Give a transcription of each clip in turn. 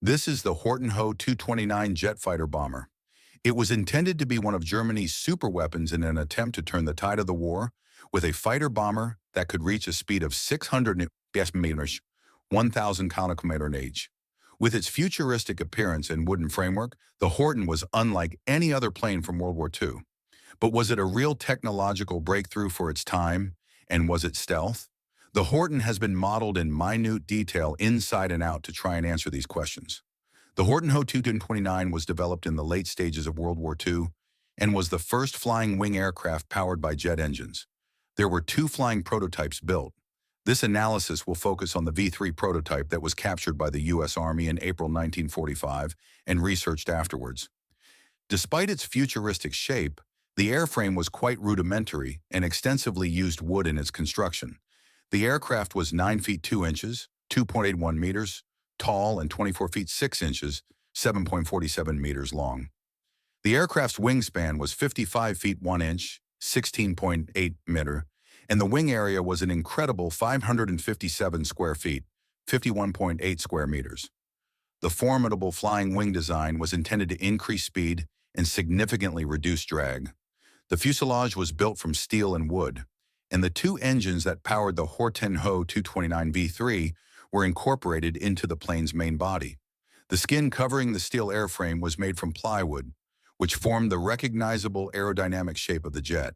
This is the Horten-Ho 229 jet fighter bomber. It was intended to be one of Germany's superweapons in an attempt to turn the tide of the war with a fighter bomber that could reach a speed of 600 meters, 1,000 km/h. With its futuristic appearance and wooden framework, the Horten was unlike any other plane from World War II. But was it a real technological breakthrough for its time, and was it stealth? The Horten has been modeled in minute detail inside and out to try and answer these questions. The Horten-Ho 229 was developed in the late stages of World War II and was the first flying wing aircraft powered by jet engines. There were two flying prototypes built. This analysis will focus on the V-3 prototype that was captured by the U.S. Army in April 1945 and researched afterwards. Despite its futuristic shape, the airframe was quite rudimentary and extensively used wood in its construction. The aircraft was 9 feet 2 inches, 2.81 meters, tall and 24 feet 6 inches, 7.47 meters long. The aircraft's wingspan was 55 feet 1 inch, 16.8 meter, and the wing area was an incredible 557 square feet, 51.8 square meters. The formidable flying wing design was intended to increase speed and significantly reduce drag. The fuselage was built from steel and wood, and the two engines that powered the Horten-Ho 229 V3 were incorporated into the plane's main body. The skin covering the steel airframe was made from plywood, which formed the recognizable aerodynamic shape of the jet.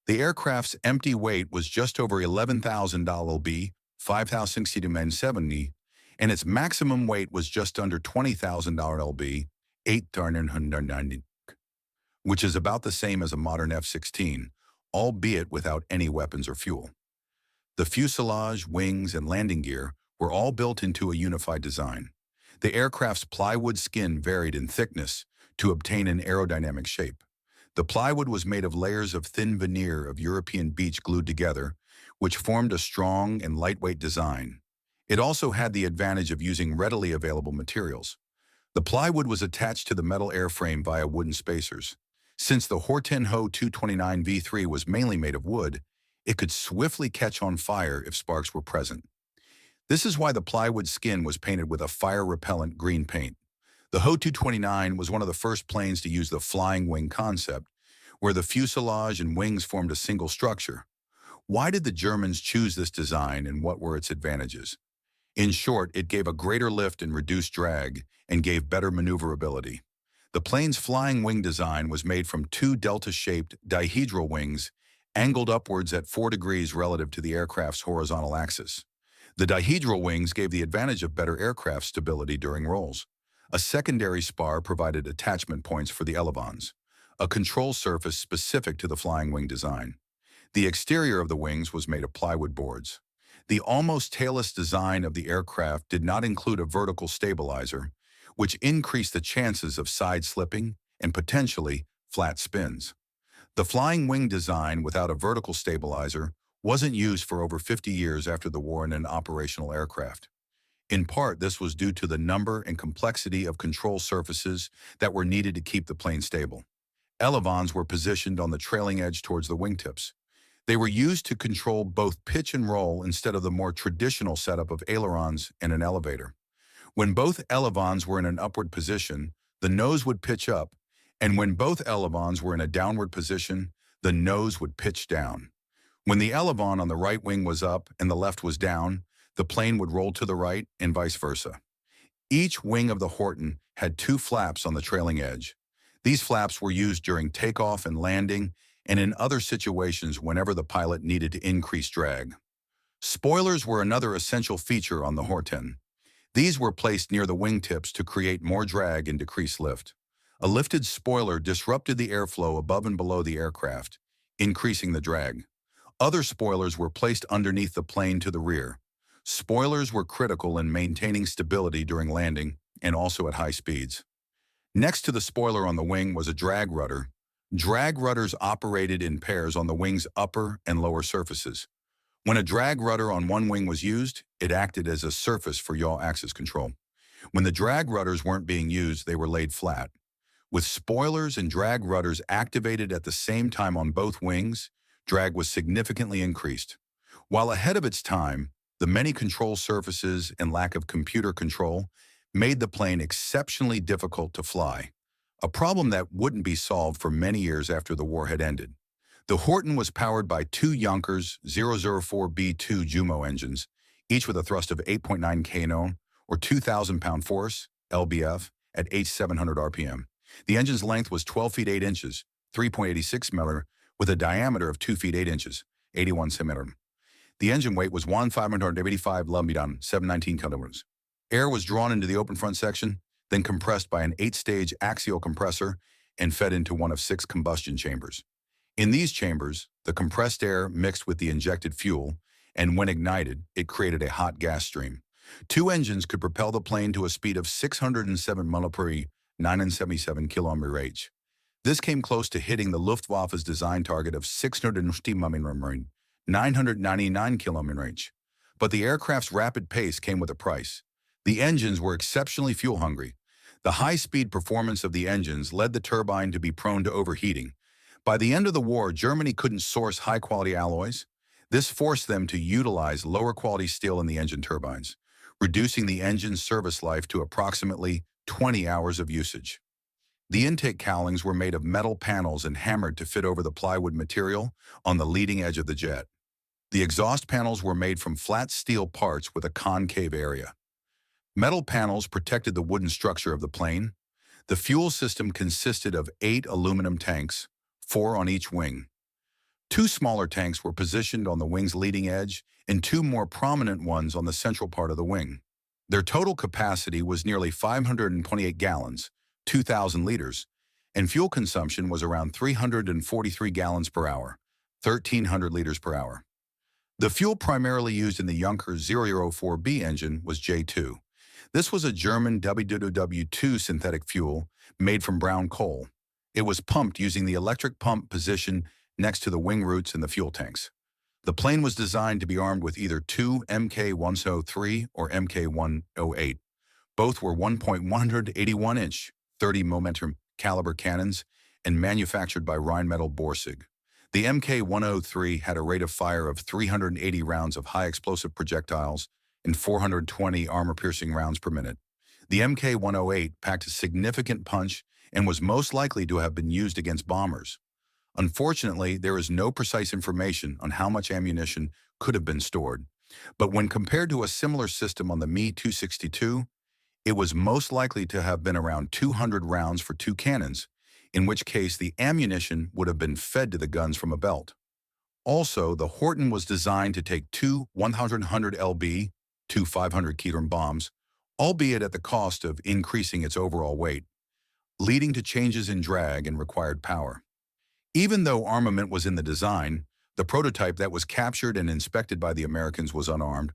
The aircraft's empty weight was just over 11,000 lb, 5,070, and its maximum weight was just under 20,000 lb, 8,990, which is about the same as a modern F-16, albeit without any weapons or fuel. The fuselage, wings, and landing gear were all built into a unified design. The aircraft's plywood skin varied in thickness to obtain an aerodynamic shape. The plywood was made of layers of thin veneer of European beech glued together, which formed a strong and lightweight design. It also had the advantage of using readily available materials. The plywood was attached to the metal airframe via wooden spacers. Since the Horten-Ho 229 V3 was mainly made of wood, it could swiftly catch on fire if sparks were present. This is why the plywood skin was painted with a fire-repellent green paint. The Ho 229 was one of the first planes to use the flying wing concept, where the fuselage and wings formed a single structure. Why did the Germans choose this design, and what were its advantages? In short, it gave a greater lift and reduced drag, and gave better maneuverability. The plane's flying wing design was made from two delta-shaped dihedral wings, angled upwards at 4 degrees relative to the aircraft's horizontal axis. The dihedral wings gave the advantage of better aircraft stability during rolls. A secondary spar provided attachment points for the elevons, a control surface specific to the flying wing design. The exterior of the wings was made of plywood boards. The almost tailless design of the aircraft did not include a vertical stabilizer, which increased the chances of side slipping and potentially flat spins. The flying wing design without a vertical stabilizer wasn't used for over 50 years after the war in an operational aircraft. In part, this was due to the number and complexity of control surfaces that were needed to keep the plane stable. Elevons were positioned on the trailing edge towards the wingtips. They were used to control both pitch and roll instead of the more traditional setup of ailerons and an elevator. When both elevons were in an upward position, the nose would pitch up, and when both elevons were in a downward position, the nose would pitch down. When the elevon on the right wing was up and the left was down, the plane would roll to the right and vice versa. Each wing of the Horten had two flaps on the trailing edge. These flaps were used during takeoff and landing and in other situations whenever the pilot needed to increase drag. Spoilers were another essential feature on the Horten. These were placed near the wingtips to create more drag and decrease lift. A lifted spoiler disrupted the airflow above and below the aircraft, increasing the drag. Other spoilers were placed underneath the plane to the rear. Spoilers were critical in maintaining stability during landing and also at high speeds. Next to the spoiler on the wing was a drag rudder. Drag rudders operated in pairs on the wing's upper and lower surfaces. When a drag rudder on one wing was used, it acted as a surface for yaw axis control. When the drag rudders weren't being used, they were laid flat. With spoilers and drag rudders activated at the same time on both wings, drag was significantly increased. While ahead of its time, the many control surfaces and lack of computer control made the plane exceptionally difficult to fly, a problem that wouldn't be solved for many years after the war had ended. The Horton was powered by two Yonkers 004B2 Jumo engines, each with a thrust of 8.9 kN or 2,000 pound-force, lbf, at H700 RPM. The engine's length was 12 feet 8 inches, 3.86 meter, with a diameter of 2 feet 8 inches, 81 centimeter. The engine weight was 1,585 lb, 719 kilograms. Air was drawn into the open front section, then compressed by an 8-stage axial compressor and fed into one of 6 combustion chambers. In these chambers, the compressed air mixed with the injected fuel, and when ignited, it created a hot gas stream. 2 engines could propel the plane to a speed of 607 mph, 977 km/h. This came close to hitting the Luftwaffe's design target of 650 mph, 999 km/h. But the aircraft's rapid pace came with a price. The engines were exceptionally fuel-hungry. The high-speed performance of the engines led the turbine to be prone to overheating. By the end of the war, Germany couldn't source high-quality alloys. This forced them to utilize lower-quality steel in the engine turbines, reducing the engine's service life to approximately 20 hours of usage. The intake cowlings were made of metal panels and hammered to fit over the plywood material on the leading edge of the jet. The exhaust panels were made from flat steel parts with a concave area. Metal panels protected the wooden structure of the plane. The fuel system consisted of 8 aluminum tanks, 4 on each wing. 2 smaller tanks were positioned on the wing's leading edge and 2 more prominent ones on the central part of the wing. Their total capacity was nearly 528 gallons, 2,000 liters, and fuel consumption was around 343 gallons per hour, 1,300 liters per hour. The fuel primarily used in the Junkers 004B engine was J2. This was a German WWII synthetic fuel made from brown coal. It was pumped using the electric pump positioned next to the wing roots and the fuel tanks. The plane was designed to be armed with either 2 Mk103 or Mk108. Both were 1.181-inch, 30mm caliber cannons and manufactured by Rheinmetall Borsig. The Mk103 had a rate of fire of 380 rounds of high explosive projectiles and 420 armor-piercing rounds per minute. The Mk108 packed a significant punch and was most likely to have been used against bombers. Unfortunately, there is no precise information on how much ammunition could have been stored, but when compared to a similar system on the Me-262, it was most likely to have been around 200 rounds for 2 cannons, in which case the ammunition would have been fed to the guns from a belt. Also, the Horton was designed to take 2 100 lb, 2 500 kilogram bombs, albeit at the cost of increasing its overall weight, leading to changes in drag and required power. Even though armament was in the design, the prototype that was captured and inspected by the Americans was unarmed,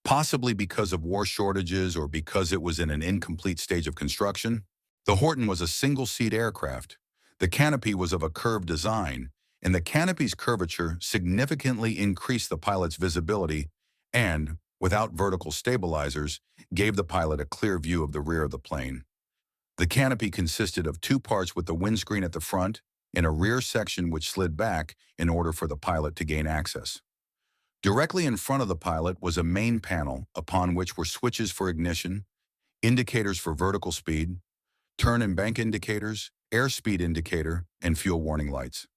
possibly because of war shortages or because it was in an incomplete stage of construction. The Horton was a single-seat aircraft. The canopy was of a curved design, and the canopy's curvature significantly increased the pilot's visibility and, without vertical stabilizers, gave the pilot a clear view of the rear of the plane. The canopy consisted of 2 parts with the windscreen at the front and a rear section which slid back in order for the pilot to gain access. Directly in front of the pilot was a main panel upon which were switches for ignition, indicators for vertical speed, turn and bank indicators, airspeed indicator, and fuel warning lights.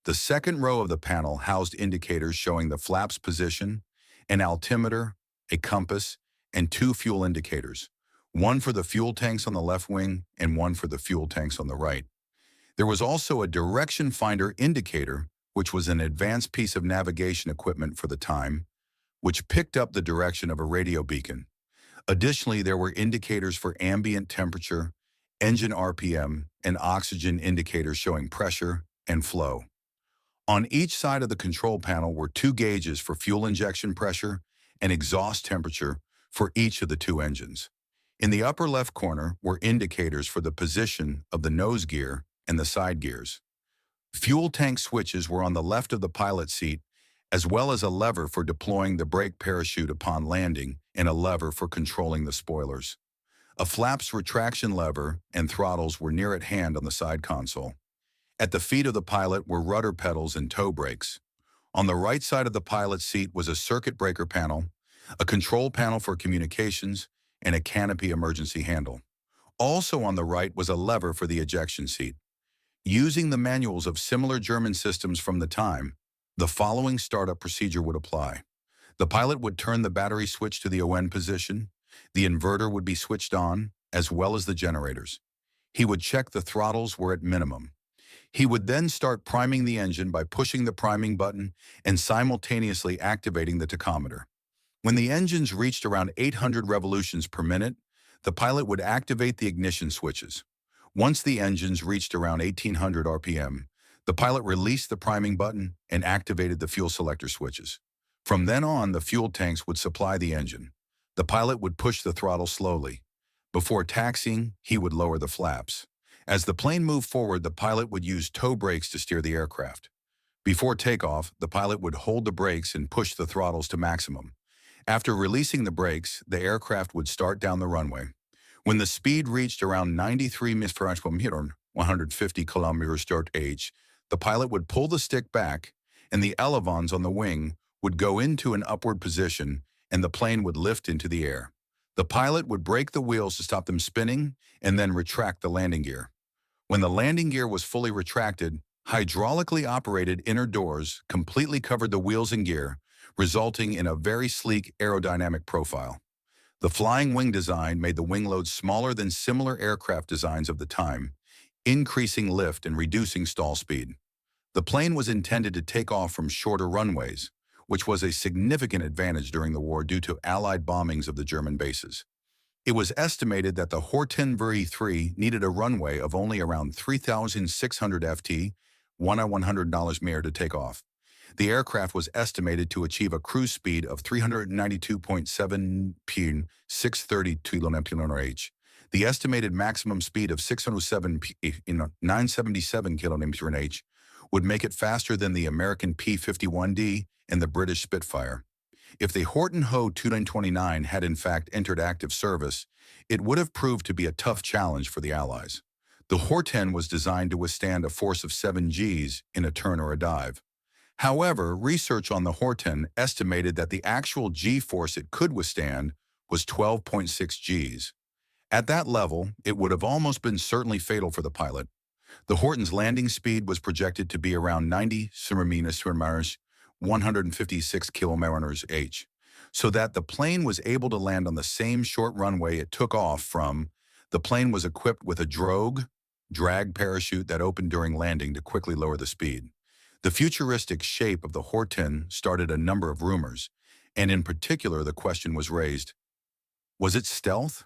The second row of the panel housed indicators showing the flap's position, an altimeter, a compass, and 2 fuel indicators, one for the fuel tanks on the left wing and one for the fuel tanks on the right. There was also a direction finder indicator, which was an advanced piece of navigation equipment for the time, which picked up the direction of a radio beacon. Additionally, there were indicators for ambient temperature, engine RPM, and oxygen indicators showing pressure and flow. On each side of the control panel were 2 gauges for fuel injection pressure and exhaust temperature for each of the 2 engines. In the upper left corner were indicators for the position of the nose gear and the side gears. Fuel tank switches were on the left of the pilot seat, as well as a lever for deploying the brake parachute upon landing and a lever for controlling the spoilers. A flap's retraction lever and throttles were near at hand on the side console. At the feet of the pilot were rudder pedals and toe brakes. On the right side of the pilot's seat was a circuit breaker panel, a control panel for communications, and a canopy emergency handle. Also on the right was a lever for the ejection seat. Using the manuals of similar German systems from the time, the following startup procedure would apply. The pilot would turn the battery switch to the ON position. The inverter would be switched on, as well as the generators. He would check the throttles were at minimum. He would then start priming the engine by pushing the priming button and simultaneously activating the tachometer. When the engines reached around 800 revolutions per minute, the pilot would activate the ignition switches. Once the engines reached around 1800 RPM, the pilot released the priming button and activated the fuel selector switches. From then on, the fuel tanks would supply the engine. The pilot would push the throttle slowly. Before taxiing, he would lower the flaps. As the plane moved forward, the pilot would use toe brakes to steer the aircraft. Before takeoff, the pilot would hold the brakes and push the throttles to maximum. After releasing the brakes, the aircraft would start down the runway. When the speed reached around 93 mph, 150 km/h, the pilot would pull the stick back, and the elevons on the wing would go into an upward position, and the plane would lift into the air. The pilot would brake the wheels to stop them spinning, and then retract the landing gear. When the landing gear was fully retracted, hydraulically operated inner doors completely covered the wheels and gear, resulting in a very sleek aerodynamic profile. The flying wing design made the wing loads smaller than similar aircraft designs of the time, increasing lift and reducing stall speed. The plane was intended to take off from shorter runways, which was a significant advantage during the war due to Allied bombings of the German bases. It was estimated that the WWII needed a runway of only around 3,600 ft, $100 mere to take off. The aircraft was estimated to achieve a cruise speed of 392.7 p, 632 km/h. The estimated maximum speed of 607 p, 977 km/h would make it faster than the American P-51D and the British Spitfire. If the Horten Ho 2929 had in fact entered active service, it would have proved to be a tough challenge for the Allies. The Horten was designed to withstand a force of 7 Gs in a turn or a dive. However, research on the Horten estimated that the actual G-force it could withstand was 12.6 Gs. At that level, it would have almost been certainly fatal for the pilot. The Horten's landing speed was projected to be around 90 km/h, 156 km/h, so that the plane was able to land on the same short runway it took off from. The plane was equipped with a drag parachute that opened during landing to quickly lower the speed. The futuristic shape of the Horten started a number of rumors, and in particular the question was raised, was it stealth?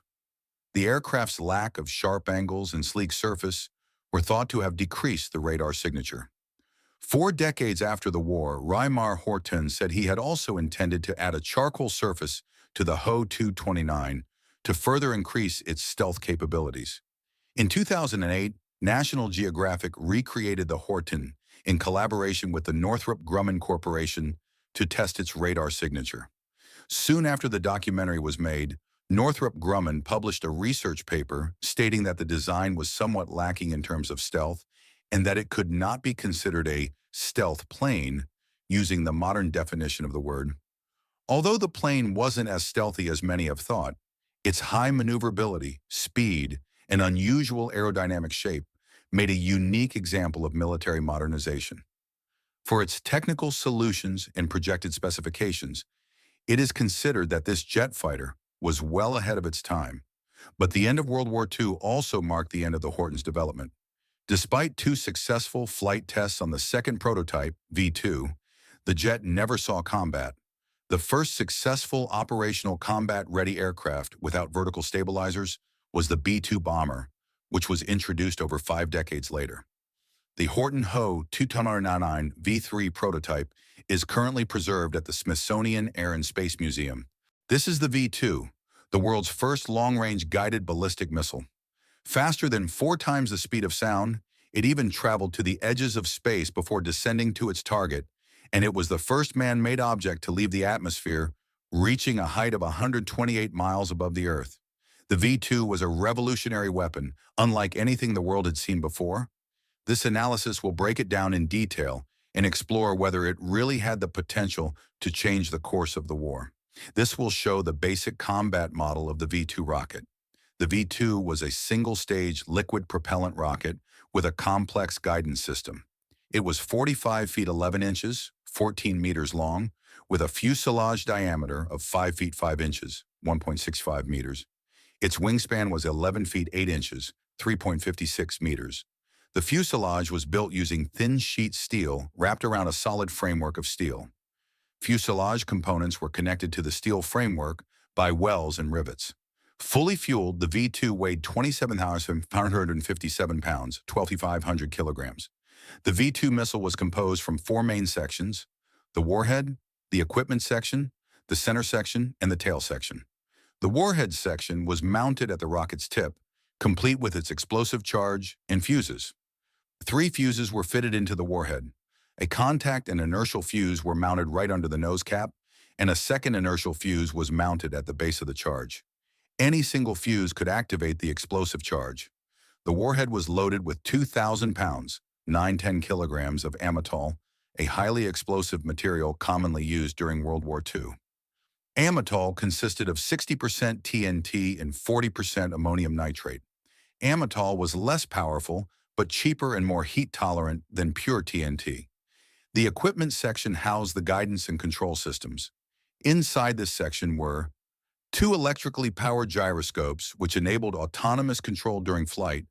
The aircraft's lack of sharp angles and sleek surface were thought to have decreased the radar signature. 4 decades after the war, Reimar Horten said he had also intended to add a charcoal surface to the Ho 229 to further increase its stealth capabilities. In 2008, National Geographic recreated the Horten in collaboration with the Northrop Grumman Corporation to test its radar signature. Soon after the documentary was made, Northrop Grumman published a research paper stating that the design was somewhat lacking in terms of stealth and that it could not be considered a stealth plane, using the modern definition of the word. Although the plane wasn't as stealthy as many have thought, its high maneuverability, speed, and unusual aerodynamic shape made a unique example of military modernization. For its technical solutions and projected specifications, it is considered that this jet fighter was well ahead of its time. But the end of World War II also marked the end of the Horten's development. Despite 2 successful flight tests on the second prototype, V2, the jet never saw combat. The first successful operational combat-ready aircraft without vertical stabilizers was the B-2 bomber, which was introduced over 5 decades later. The Horten Ho 2999 V3 prototype is currently preserved at the Smithsonian Air and Space Museum. This is the V2, the world's first long-range guided ballistic missile. Faster than 4 times the speed of sound, it even traveled to the edges of space before descending to its target, and it was the first man-made object to leave the atmosphere, reaching a height of 128 miles above the Earth. The V2 was a revolutionary weapon, unlike anything the world had seen before. This analysis will break it down in detail and explore whether it really had the potential to change the course of the war. This will show the basic combat model of the V-2 rocket. The V-2 was a single-stage liquid propellant rocket with a complex guidance system. It was 45 feet 11 inches, 14 meters long, with a fuselage diameter of 5 feet 5 inches, 1.65 meters. Its wingspan was 11 feet 8 inches, 3.56 meters. The fuselage was built using thin sheet steel wrapped around a solid framework of steel. Fuselage components were connected to the steel framework by wells and rivets. Fully fueled, the V-2 weighed 27,557 pounds, 12,500 kilograms. The V-2 missile was composed from 4 main sections: the warhead, the equipment section, the center section, and the tail section. The warhead section was mounted at the rocket's tip, complete with its explosive charge and fuses. 3 fuses were fitted into the warhead. A contact and inertial fuse were mounted right under the nose cap, and a second inertial fuse was mounted at the base of the charge. Any single fuse could activate the explosive charge. The warhead was loaded with 2,000 pounds, 910 kilograms of amatol, a highly explosive material commonly used during World War II. Amatol consisted of 60% TNT and 40% ammonium nitrate. Amatol was less powerful, but cheaper and more heat-tolerant than pure TNT. The equipment section housed the guidance and control systems. Inside this section were 2 electrically powered gyroscopes, which enabled autonomous control during flight.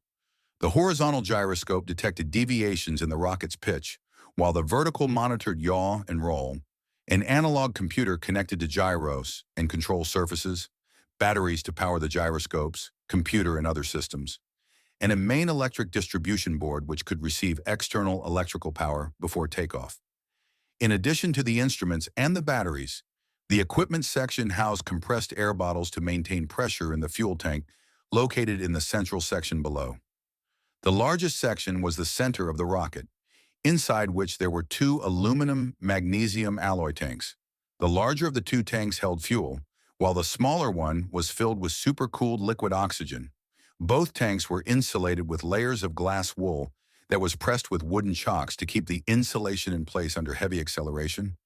The horizontal gyroscope detected deviations in the rocket's pitch, while the vertical monitored yaw and roll. An analog computer connected to gyros and control surfaces, batteries to power the gyroscopes, computer and other systems, and a main electric distribution board which could receive external electrical power before takeoff. In addition to the instruments and the batteries, the equipment section housed compressed air bottles to maintain pressure in the fuel tank located in the central section below. The largest section was the center of the rocket, inside which there were 2 aluminum-magnesium alloy tanks. The larger of the 2 tanks held fuel, while the smaller one was filled with supercooled liquid oxygen. Both tanks were insulated with layers of glass wool that was pressed with wooden chocks to keep the insulation in place under heavy acceleration.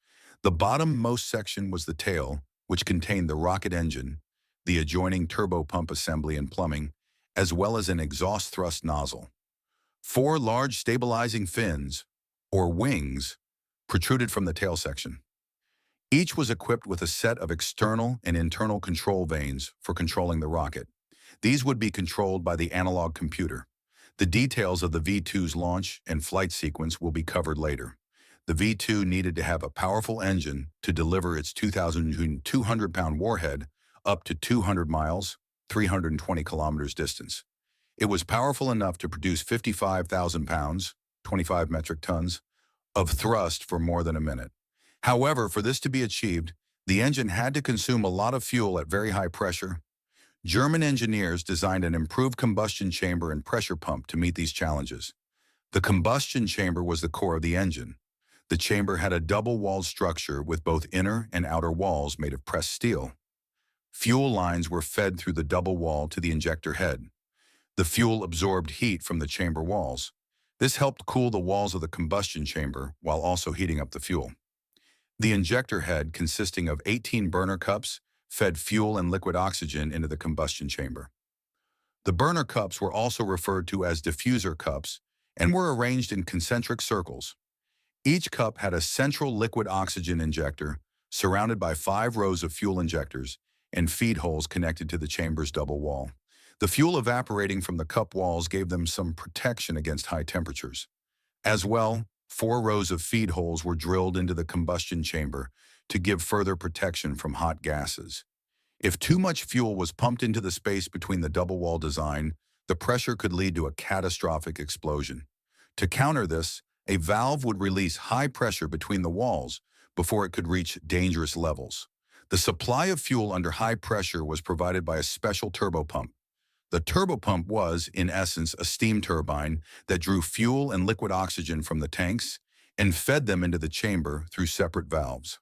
The bottom-most section was the tail, which contained the rocket engine, the adjoining turbopump assembly and plumbing, as well as an exhaust thrust nozzle. 4 large stabilizing fins, or wings, protruded from the tail section. Each was equipped with a set of external and internal control vanes for controlling the rocket. These would be controlled by the analog computer. The details of the V-2's launch and flight sequence will be covered later. The V-2 needed to have a powerful engine to deliver its 2,200-pound warhead up to 200 miles, 320 kilometers distance. It was powerful enough to produce 55,000 pounds, 25 metric tons, of thrust for more than a minute. However, for this to be achieved, the engine had to consume a lot of fuel at very high pressure. German engineers designed an improved combustion chamber and pressure pump to meet these challenges. The combustion chamber was the core of the engine. The chamber had a double-walled structure with both inner and outer walls made of pressed steel. Fuel lines were fed through the double wall to the injector head. The fuel absorbed heat from the chamber walls. This helped cool the walls of the combustion chamber while also heating up the fuel. The injector head, consisting of 18 burner cups, fed fuel and liquid oxygen into the combustion chamber. The burner cups were also referred to as diffuser cups and were arranged in concentric circles. Each cup had a central liquid oxygen injector surrounded by 5 rows of fuel injectors and feed holes connected to the chamber's double wall. The fuel evaporating from the cup walls gave them some protection against high temperatures. As well, 4 rows of feed holes were drilled into the combustion chamber to give further protection from hot gases. If too much fuel was pumped into the space between the double wall design, the pressure could lead to a catastrophic explosion. To counter this, a valve would release high pressure between the walls before it could reach dangerous levels. The supply of fuel under high pressure was provided by a special turbopump. The turbopump was, in essence, a steam turbine that drew fuel and liquid oxygen from the tanks and fed them into the chamber through separate valves.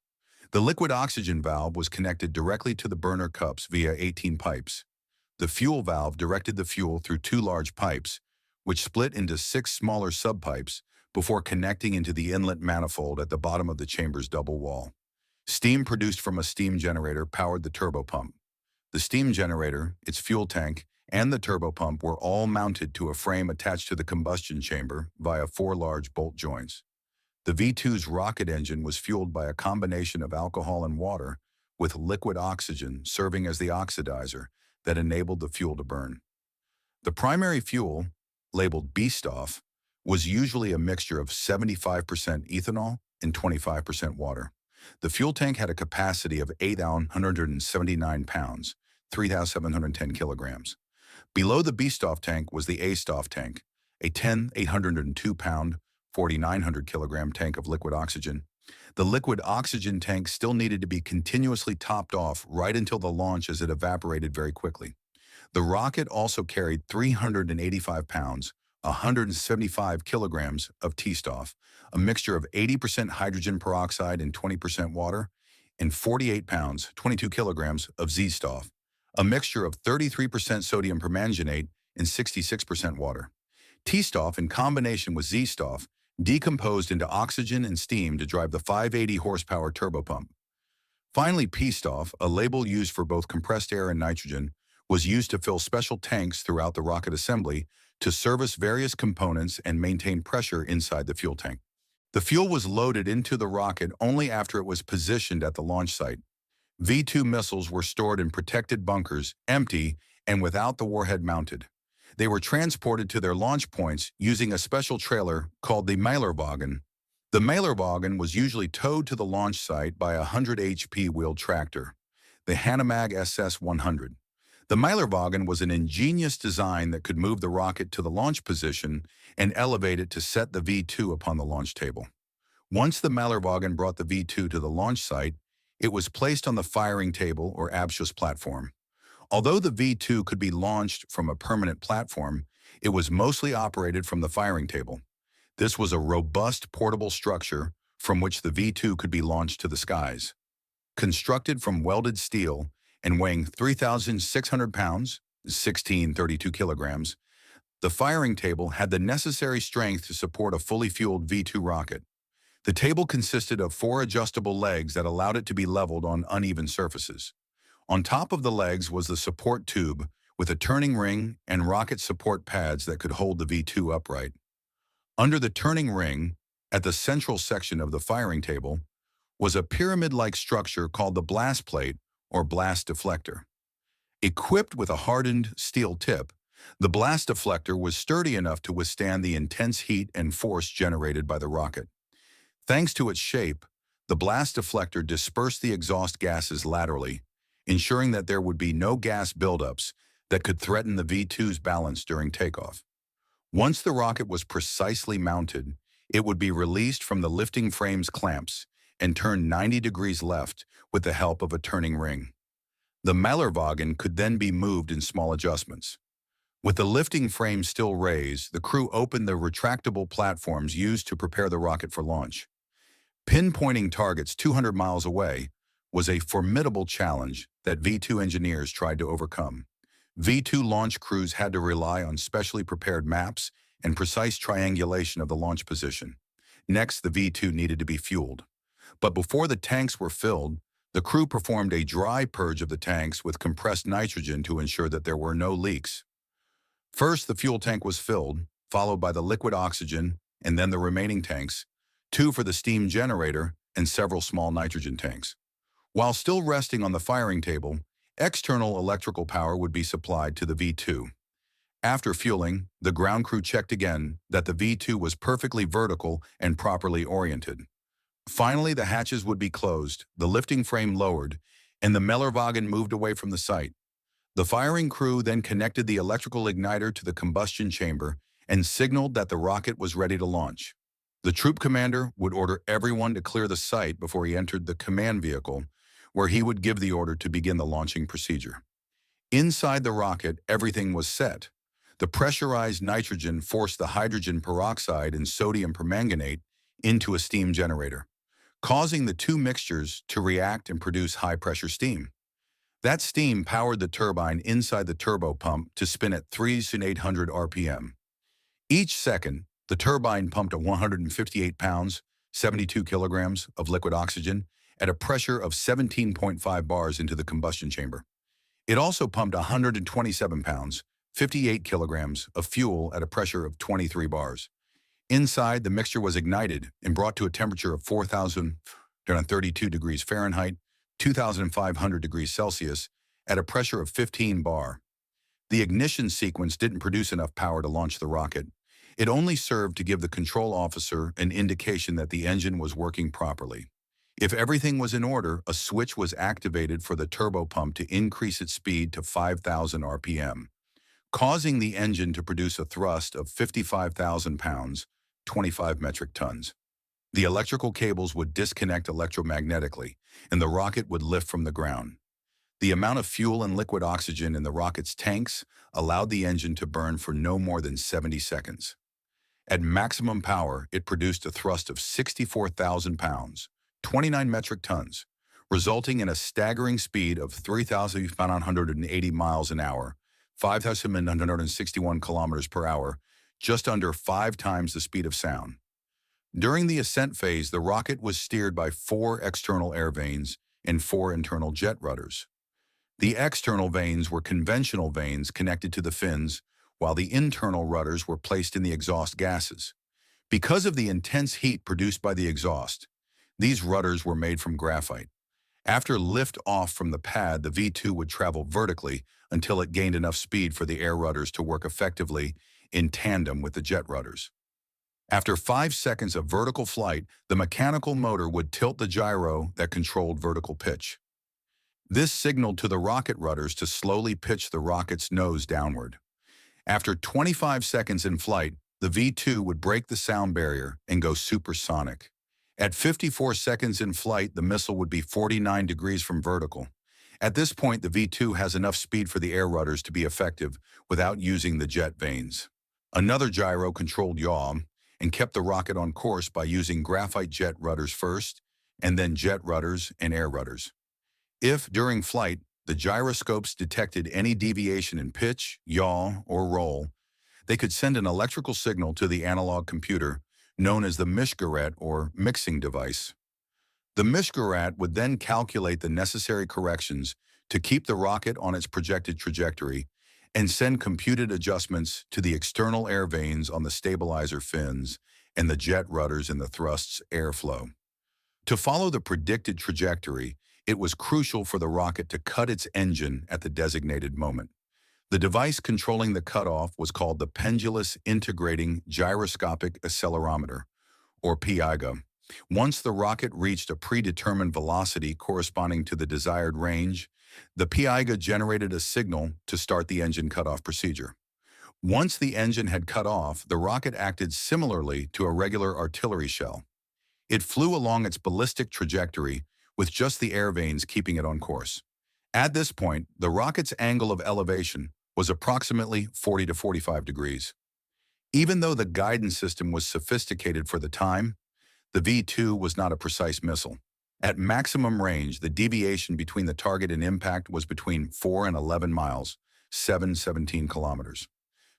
The liquid oxygen valve was connected directly to the burner cups via 18 pipes. The fuel valve directed the fuel through 2 large pipes, which split into 6 smaller subpipes before connecting into the inlet manifold at the bottom of the chamber's double wall. Steam produced from a steam generator powered the turbopump. The steam generator, its fuel tank, and the turbopump were all mounted to a frame attached to the combustion chamber via 4 large bolt joints. The V-2's rocket engine was fueled by a combination of alcohol and water, with liquid oxygen serving as the oxidizer that enabled the fuel to burn. The primary fuel, labeled B-Stoff, was usually a mixture of 75% ethanol and 25% water. The fuel tank had a capacity of 8,179 pounds, 3,710 kilograms. Below the B-Stoff tank was the A-Stoff tank, a 10,802-pound, 4,900 kilogram tank of liquid oxygen. The liquid oxygen tank still needed to be continuously topped off right until the launch, as it evaporated very quickly. The rocket also carried 385 pounds, 175 kilograms of T-Stoff, a mixture of 80% hydrogen peroxide and 20% water, and 48 pounds, 22 kilograms of Z-Stoff, a mixture of 33% sodium permanganate and 66% water. T-Stoff, in combination with Z-Stoff, decomposed into oxygen and steam to drive the 580 horsepower turbopump. Finally, P-Stoff, a label used for both compressed air and nitrogen, was used to fill special tanks throughout the rocket assembly to service various components and maintain pressure inside the fuel tank. The fuel was loaded into the rocket only after it was positioned at the launch site. V-2 missiles were stored in protected bunkers, empty and without the warhead mounted. They were transported to their launch points using a special trailer called the Mailerwagen. The Mailerwagen was usually towed to the launch site by a 100 HP wheeled tractor, the Hanomag SS-100. The Mailerwagen was an ingenious design that could move the rocket to the launch position and elevate it to set the V-2 upon the launch table. Once the Mailerwagen brought the V-2 to the launch site, it was placed on the firing table or Abschuss platform. Although the V-2 could be launched from a permanent platform, it was mostly operated from the firing table. This was a robust portable structure from which the V-2 could be launched to the skies. Constructed from welded steel and weighing 3,600 pounds, 1,632 kilograms, the firing table had the necessary strength to support a fully fueled V-2 rocket. The table consisted of 4 adjustable legs that allowed it to be leveled on uneven surfaces. On top of the legs was the support tube with a turning ring and rocket support pads that could hold the V-2 upright. Under the turning ring, at the central section of the firing table, was a pyramid-like structure called the blast plate or blast deflector. Equipped with a hardened steel tip, the blast deflector was sturdy enough to withstand the intense heat and force generated by the rocket. Thanks to its shape, the blast deflector dispersed the exhaust gases laterally, ensuring that there would be no gas buildups that could threaten the V-2's balance during takeoff. Once the rocket was precisely mounted, it would be released from the lifting frame's clamps and turned 90 degrees left with the help of a turning ring. The Mailerwagen could then be moved in small adjustments. With the lifting frame still raised, the crew opened the retractable platforms used to prepare the rocket for launch. Pinpointing targets 200 miles away was a formidable challenge that V-2 engineers tried to overcome. V-2 launch crews had to rely on specially prepared maps and precise triangulation of the launch position. Next, the V-2 needed to be fueled. But before the tanks were filled, the crew performed a dry purge of the tanks with compressed nitrogen to ensure that there were no leaks. First, the fuel tank was filled, followed by the liquid oxygen, and then the remaining tanks, 2 for the steam generator and several small nitrogen tanks. While still resting on the firing table, external electrical power would be supplied to the V-2. After fueling, the ground crew checked again that the V-2 was perfectly vertical and properly oriented. Finally, the hatches would be closed, the lifting frame lowered, and the Mailerwagen moved away from the site. The firing crew then connected the electrical igniter to the combustion chamber and signaled that the rocket was ready to launch. The troop commander would order everyone to clear the site before he entered the command vehicle, where he would give the order to begin the launching procedure. Inside the rocket, everything was set. The pressurized nitrogen forced the hydrogen peroxide and sodium permanganate into a steam generator, causing the 2 mixtures to react and produce high-pressure steam. That steam powered the turbine inside the turbopump to spin at 3,800 RPM. Each second, the turbine pumped 158 pounds, 72 kilograms of liquid oxygen at a pressure of 17.5 bars into the combustion chamber. It also pumped 127 pounds, 58 kilograms of fuel at a pressure of 23 bars. Inside, the mixture was ignited and brought to a temperature of 4,032 degrees Fahrenheit, 2,500 degrees Celsius, at a pressure of 15 bar. The ignition sequence didn't produce enough power to launch the rocket. It only served to give the control officer an indication that the engine was working properly. If everything was in order, a switch was activated for the turbopump to increase its speed to 5,000 RPM, causing the engine to produce a thrust of 55,000 pounds, 25 metric tons. The electrical cables would disconnect electromagnetically, and the rocket would lift from the ground. The amount of fuel and liquid oxygen in the rocket's tanks allowed the engine to burn for no more than 70 seconds. At maximum power, it produced a thrust of 64,000 pounds, 29 metric tons, resulting in a staggering speed of 3,980 miles an hour, 5,961 kilometers per hour, just under 5 times the speed of sound. During the ascent phase, the rocket was steered by 4 external air vanes and 4 internal jet rudders. The external vanes were conventional vanes connected to the fins, while the internal rudders were placed in the exhaust gases. Because of the intense heat produced by the exhaust, these rudders were made from graphite. After lift off from the pad, the V2 would travel vertically until it gained enough speed for the air rudders to work effectively in tandem with the jet rudders. After 5 seconds of vertical flight, the mechanical motor would tilt the gyro that controlled vertical pitch. This signaled to the rocket rudders to slowly pitch the rocket's nose downward. After 25 seconds in flight, the V2 would break the sound barrier and go supersonic. At 54 seconds in flight, the missile would be 49 degrees from vertical. At this point, the V2 has enough speed for the air rudders to be effective without using the jet vanes. Another gyro controlled yaw and kept the rocket on course by using graphite jet rudders first, and then jet rudders and air rudders. If, during flight, the gyroscopes detected any deviation in pitch, yaw, or roll, they could send an electrical signal to the analog computer known as the Mishgaret or mixing device. The Mishgaret would then calculate the necessary corrections to keep the rocket on its projected trajectory and send computed adjustments to the external air vanes on the stabilizer fins and the jet rudders in the thrust's airflow. To follow the predicted trajectory, it was crucial for the rocket to cut its engine at the designated moment. The device controlling the cutoff was called the Pendulous Integrating Gyroscopic Accelerometer, or PIGA. Once the rocket reached a predetermined velocity corresponding to the desired range, the PIGA generated a signal to start the engine cutoff procedure. Once the engine had cut off, the rocket acted similarly to a regular artillery shell. It flew along its ballistic trajectory with just the air vanes keeping it on course. At this point, the rocket's angle of elevation was approximately 40 to 45 degrees. Even though the guidance system was sophisticated for the time, the V2 was not a precise missile. At maximum range, the deviation between the target and impact was between 4 and 11 miles, 17 kilometers.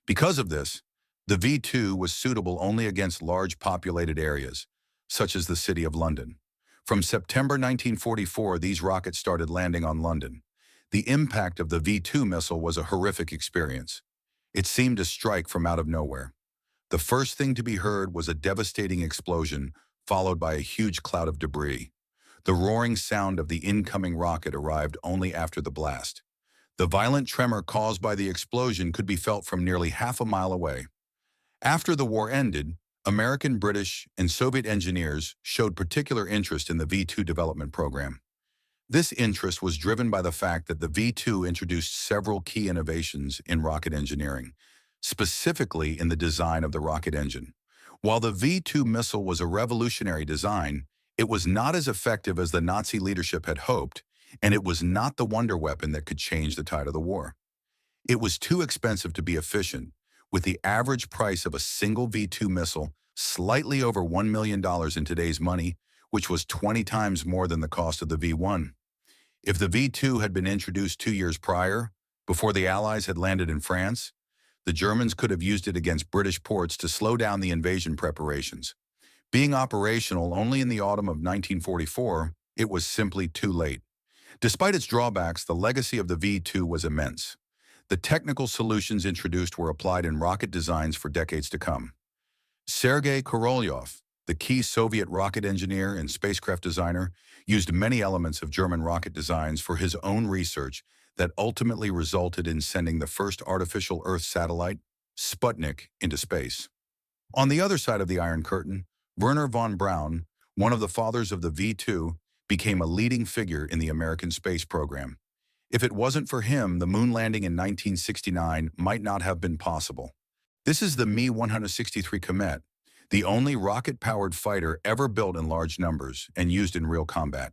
Because of this, the V2 was suitable only against large populated areas, such as the City of London. From September 1944, these rockets started landing on London. The impact of the V2 missile was a horrific experience. It seemed to strike from out of nowhere. The first thing to be heard was a devastating explosion, followed by a huge cloud of debris. The roaring sound of the incoming rocket arrived only after the blast. The violent tremor caused by the explosion could be felt from nearly half a mile away. After the war ended, American, British, and Soviet engineers showed particular interest in the V2 development program. This interest was driven by the fact that the V2 introduced several key innovations in rocket engineering, specifically in the design of the rocket engine. While the V2 missile was a revolutionary design, it was not as effective as the Nazi leadership had hoped, and it was not the wonder weapon that could change the tide of the war. It was too expensive to be efficient, with the average price of a single V2 missile slightly over $1 million in today's money, which was 20 times more than the cost of the V1. If the V2 had been introduced 2 years prior, before the Allies had landed in France, the Germans could have used it against British ports to slow down the invasion preparations. Being operational only in the autumn of 1944, It was simply too late. Despite its drawbacks, the legacy of the V-2 was immense. The technical solutions introduced were applied in rocket designs for decades to come. Sergei Korolyov, the key Soviet rocket engineer and spacecraft designer, used many elements of German rocket designs for his own research that ultimately resulted in sending the first artificial Earth satellite, Sputnik, into space. On the other side of the Iron Curtain, Wernher von Braun, one of the fathers of the V-2, became a leading figure in the American space program. If it wasn't for him, the moon landing in 1969 might not have been possible. This is the Me-163 Comet, the only rocket-powered fighter ever built in large numbers and used in real combat.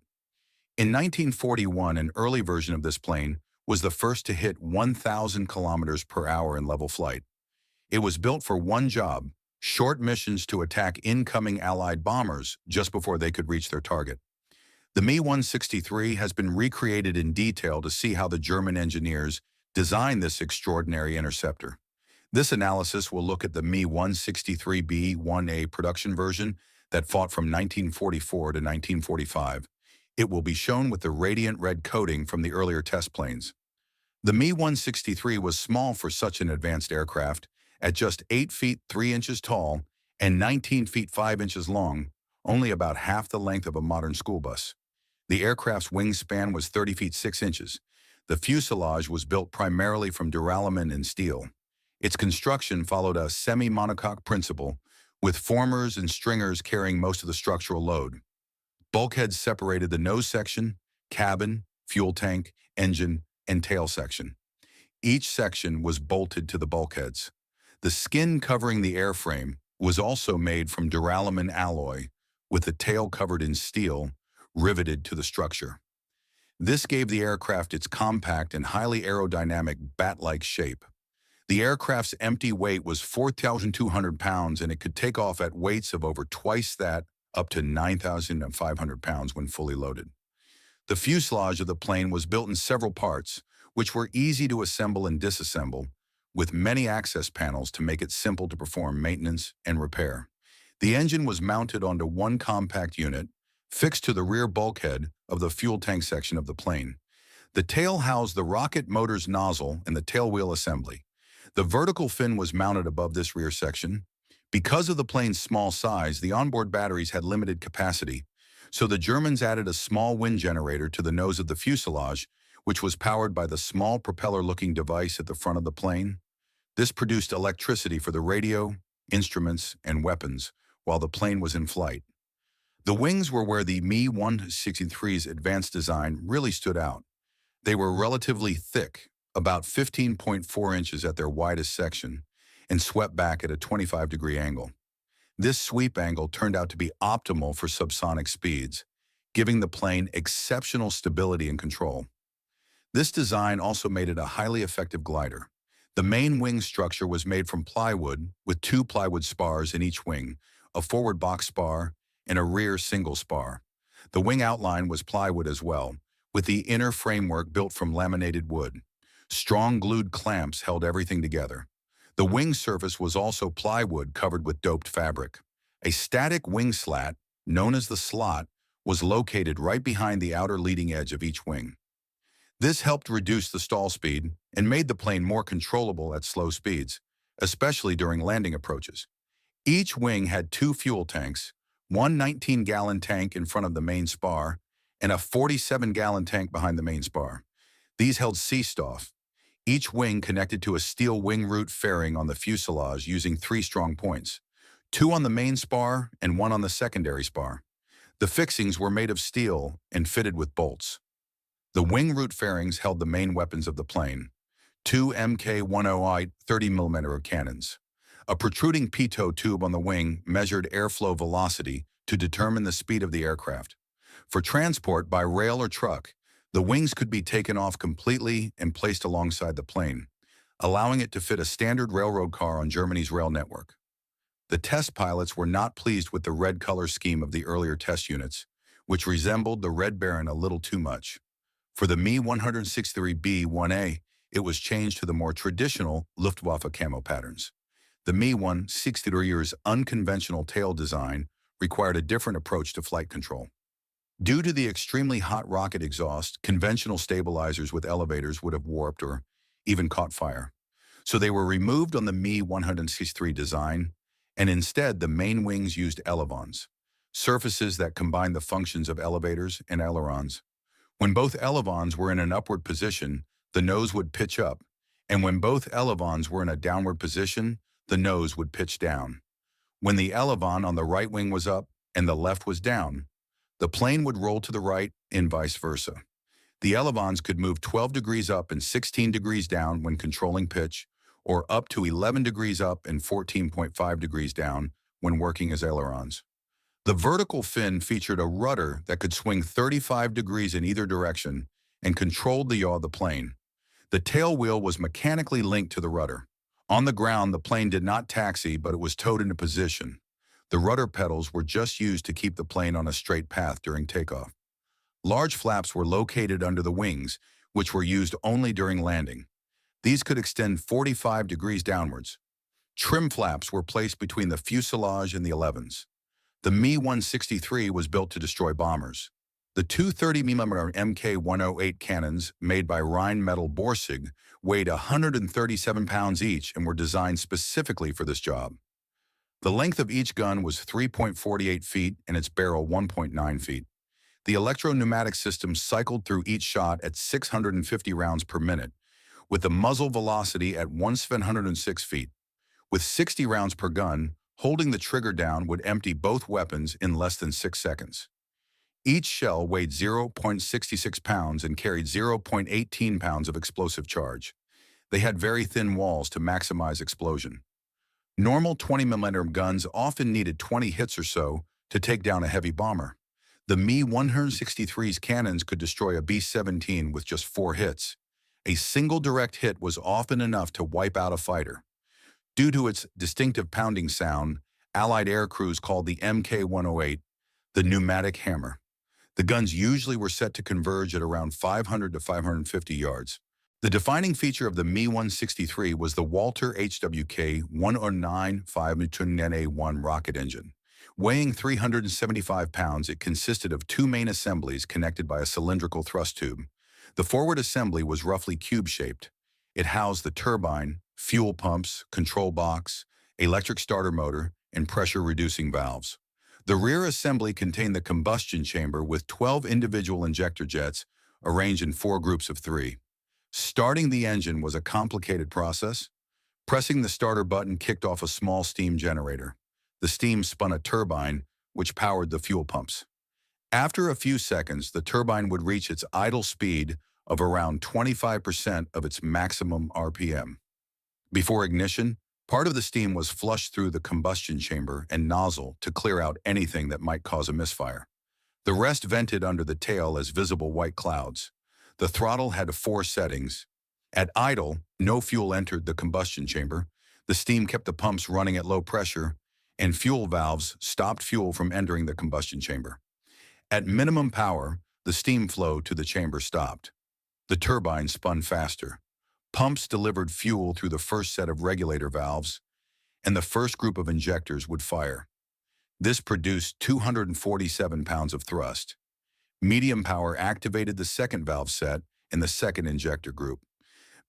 In 1941, an early version of this plane was the first to hit 1,000 kilometers per hour in level flight. It was built for one job: short missions to attack incoming Allied bombers just before they could reach their target. The Me-163 has been recreated in detail to see how the German engineers designed this extraordinary interceptor. This analysis will look at the Me-163B-1A production version that fought from 1944 to 1945. It will be shown with the radiant red coating from the earlier test planes. The Me-163 was small for such an advanced aircraft, at just 8 feet 3 inches tall and 19 feet 5 inches long, only about half the length of a modern school bus. The aircraft's wingspan was 30 feet 6 inches. The fuselage was built primarily from duralumin and steel. Its construction followed a semi-monocoque principle, with formers and stringers carrying most of the structural load. Bulkheads separated the nose section, cabin, fuel tank, engine, and tail section. Each section was bolted to the bulkheads. The skin covering the airframe was also made from duralumin alloy, with the tail covered in steel, riveted to the structure. This gave the aircraft its compact and highly aerodynamic bat-like shape. The aircraft's empty weight was 4,200 pounds, and it could take off at weights of over twice that, up to 9,500 pounds when fully loaded. The fuselage of the plane was built in several parts, which were easy to assemble and disassemble, with many access panels to make it simple to perform maintenance and repair. The engine was mounted onto one compact unit, fixed to the rear bulkhead of the fuel tank section of the plane. The tail housed the rocket motor's nozzle and the tailwheel assembly. The vertical fin was mounted above this rear section. Because of the plane's small size, the onboard batteries had limited capacity, so the Germans added a small wind generator to the nose of the fuselage, which was powered by the small propeller-looking device at the front of the plane. This produced electricity for the radio, instruments, and weapons while the plane was in flight. The wings were where the Me-163's advanced design really stood out. They were relatively thick, about 15.4 inches at their widest section, and swept back at a 25-degree angle. This sweep angle turned out to be optimal for subsonic speeds, giving the plane exceptional stability and control. This design also made it a highly effective glider. The main wing structure was made from plywood, with 2 plywood spars in each wing, a forward box spar, and a rear single spar. The wing outline was plywood as well, with the inner framework built from laminated wood. Strong glued clamps held everything together. The wing surface was also plywood covered with doped fabric. A static wing slat, known as the slot, was located right behind the outer leading edge of each wing. This helped reduce the stall speed and made the plane more controllable at slow speeds, especially during landing approaches. Each wing had 2 fuel tanks, one 19-gallon tank in front of the main spar, and a 47-gallon tank behind the main spar. These held sea stuff. Each wing connected to a steel wing root fairing on the fuselage using 3 strong points, 2 on the main spar and 1 on the secondary spar. The fixings were made of steel and fitted with bolts. The wing root fairings held the main weapons of the plane, 2 Mk-10I 30mm cannons. A protruding pitot tube on the wing measured airflow velocity to determine the speed of the aircraft. For transport by rail or truck, the wings could be taken off completely and placed alongside the plane, allowing it to fit a standard railroad car on Germany's rail network. The test pilots were not pleased with the red color scheme of the earlier test units, which resembled the Red Baron a little too much. For the Me-163B-1A, it was changed to the more traditional Luftwaffe camo patterns. The Me-163's unconventional tail design required a different approach to flight control. Due to the extremely hot rocket exhaust, conventional stabilizers with elevators would have warped or even caught fire. So they were removed on the Mi-163 design, and instead the main wings used elevons, surfaces that combine the functions of elevators and ailerons. When both elevons were in an upward position, the nose would pitch up, and when both elevons were in a downward position, the nose would pitch down. When the elevon on the right wing was up and the left was down, the plane would roll to the right and vice versa. The elevons could move 12 degrees up and 16 degrees down when controlling pitch, or up to 11 degrees up and 14.5 degrees down when working as ailerons. The vertical fin featured a rudder that could swing 35 degrees in either direction and controlled the yaw of the plane. The tail wheel was mechanically linked to the rudder. On the ground, the plane did not taxi, but it was towed into position. The rudder pedals were just used to keep the plane on a straight path during takeoff. Large flaps were located under the wings, which were used only during landing. These could extend 45 degrees downwards. Trim flaps were placed between the fuselage and the elevons. The Mi-163 was built to destroy bombers. The two 30mm Mk-108 cannons, made by Rheinmetall Borsig, weighed 137 pounds each and were designed specifically for this job. The length of each gun was 3.48 feet and its barrel 1.9 feet. The electro-pneumatic system cycled through each shot at 650 rounds per minute, with the muzzle velocity at 1,706 feet. With 60 rounds per gun, holding the trigger down would empty both weapons in less than 6 seconds. Each shell weighed 0.66 pounds and carried 0.18 pounds of explosive charge. They had very thin walls to maximize explosion. Normal 20mm guns often needed 20 hits or so to take down a heavy bomber. The Mi-163's cannons could destroy a B-17 with just 4 hits. A single direct hit was often enough to wipe out a fighter. Due to its distinctive pounding sound, Allied air crews called the Mk-108 the pneumatic hammer. The guns usually were set to converge at around 500 to 550 yards. The defining feature of the Mi-163 was the Walter HWK 109 5-NA1 rocket engine. Weighing 375 pounds, it consisted of 2 main assemblies connected by a cylindrical thrust tube. The forward assembly was roughly cube-shaped. It housed the turbine, fuel pumps, control box, electric starter motor, and pressure-reducing valves. The rear assembly contained the combustion chamber with 12 individual injector jets arranged in 4 groups of 3. Starting the engine was a complicated process. Pressing the starter button kicked off a small steam generator. The steam spun a turbine, which powered the fuel pumps. After a few seconds, the turbine would reach its idle speed of around 25% of its maximum RPM. Before ignition, part of the steam was flushed through the combustion chamber and nozzle to clear out anything that might cause a misfire. The rest vented under the tail as visible white clouds. The throttle had 4 settings. At idle, no fuel entered the combustion chamber. The steam kept the pumps running at low pressure, and fuel valves stopped fuel from entering the combustion chamber. At minimum power, the steam flow to the chamber stopped. The turbine spun faster. Pumps delivered fuel through the first set of regulator valves, and the first group of injectors would fire. This produced 247 pounds of thrust. Medium power activated the second valve set in the second injector group.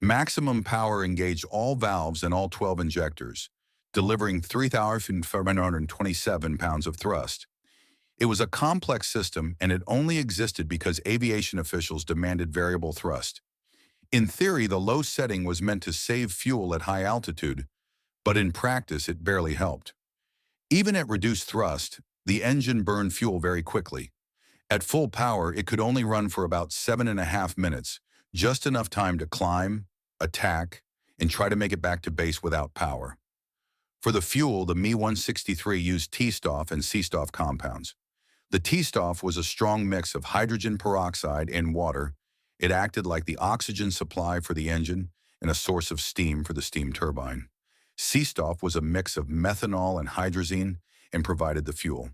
Maximum power engaged all valves and all 12 injectors, delivering 3,727 pounds of thrust. It was a complex system, and it only existed because aviation officials demanded variable thrust. In theory, the low setting was meant to save fuel at high altitude, but in practice it barely helped. Even at reduced thrust, the engine burned fuel very quickly. At full power, it could only run for about 7.5 minutes, just enough time to climb, attack, and try to make it back to base without power. For the fuel, the Mi-163 used T-Stoff and C-Stoff compounds. The T-Stoff was a strong mix of hydrogen peroxide and water. It acted like the oxygen supply for the engine and a source of steam for the steam turbine. C-Stoff was a mix of methanol and hydrazine and provided the fuel.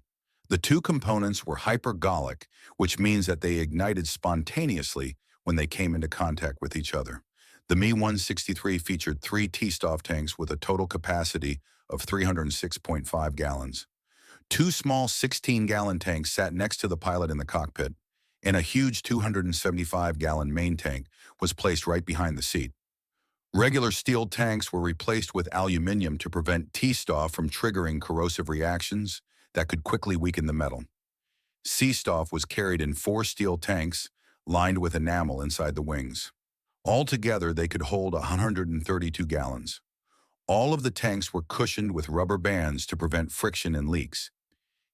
The 2 components were hypergolic, which means that they ignited spontaneously when they came into contact with each other. The Mi-163 featured 3 T-Stoff tanks with a total capacity of 306.5 gallons. Two small 16-gallon tanks sat next to the pilot in the cockpit, and a huge 275-gallon main tank was placed right behind the seat. Regular steel tanks were replaced with aluminum to prevent T-Stoff from triggering corrosive reactions that could quickly weaken the metal. C-Stoff was carried in 4 steel tanks lined with enamel inside the wings. Altogether, they could hold 132 gallons. All of the tanks were cushioned with rubber bands to prevent friction and leaks.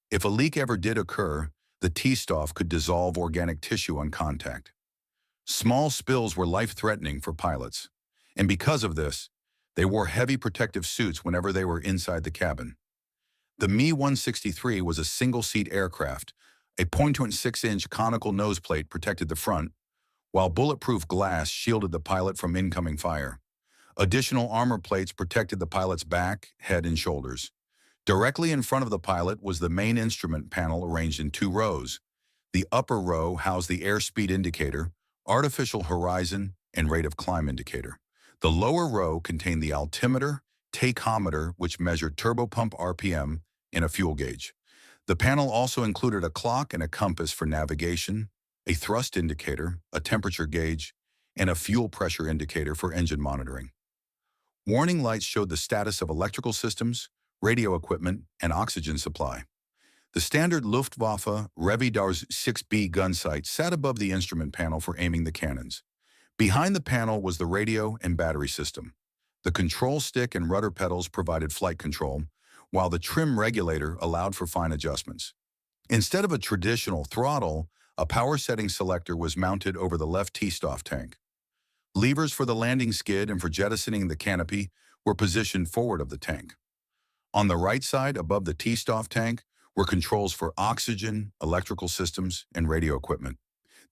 If a leak ever did occur, the T-Stoff could dissolve organic tissue on contact. Small spills were life-threatening for pilots, and because of this, they wore heavy protective suits whenever they were inside the cabin. The Me-163 was a single-seat aircraft. A 0.6-inch conical noseplate protected the front, while bulletproof glass shielded the pilot from incoming fire. Additional armor plates protected the pilot's back, head, and shoulders. Directly in front of the pilot was the main instrument panel arranged in 2 rows. The upper row housed the airspeed indicator, artificial horizon, and rate of climb indicator. The lower row contained the altimeter, tachometer, which measured turbopump RPM, and a fuel gauge. The panel also included a clock and a compass for navigation, a thrust indicator, a temperature gauge, and a fuel pressure indicator for engine monitoring. Warning lights showed the status of electrical systems, radio equipment, and oxygen supply. The standard Luftwaffe Revidars 6B gun sight sat above the instrument panel for aiming the cannons. Behind the panel was the radio and battery system. The control stick and rudder pedals provided flight control, while the trim regulator allowed for fine adjustments. Instead of a traditional throttle, a power setting selector was mounted over the left T-Stoff tank. Levers for the landing skid and for jettisoning the canopy were positioned forward of the tank. On the right side, above the T-Stoff tank, were controls for oxygen, electrical systems, and radio equipment.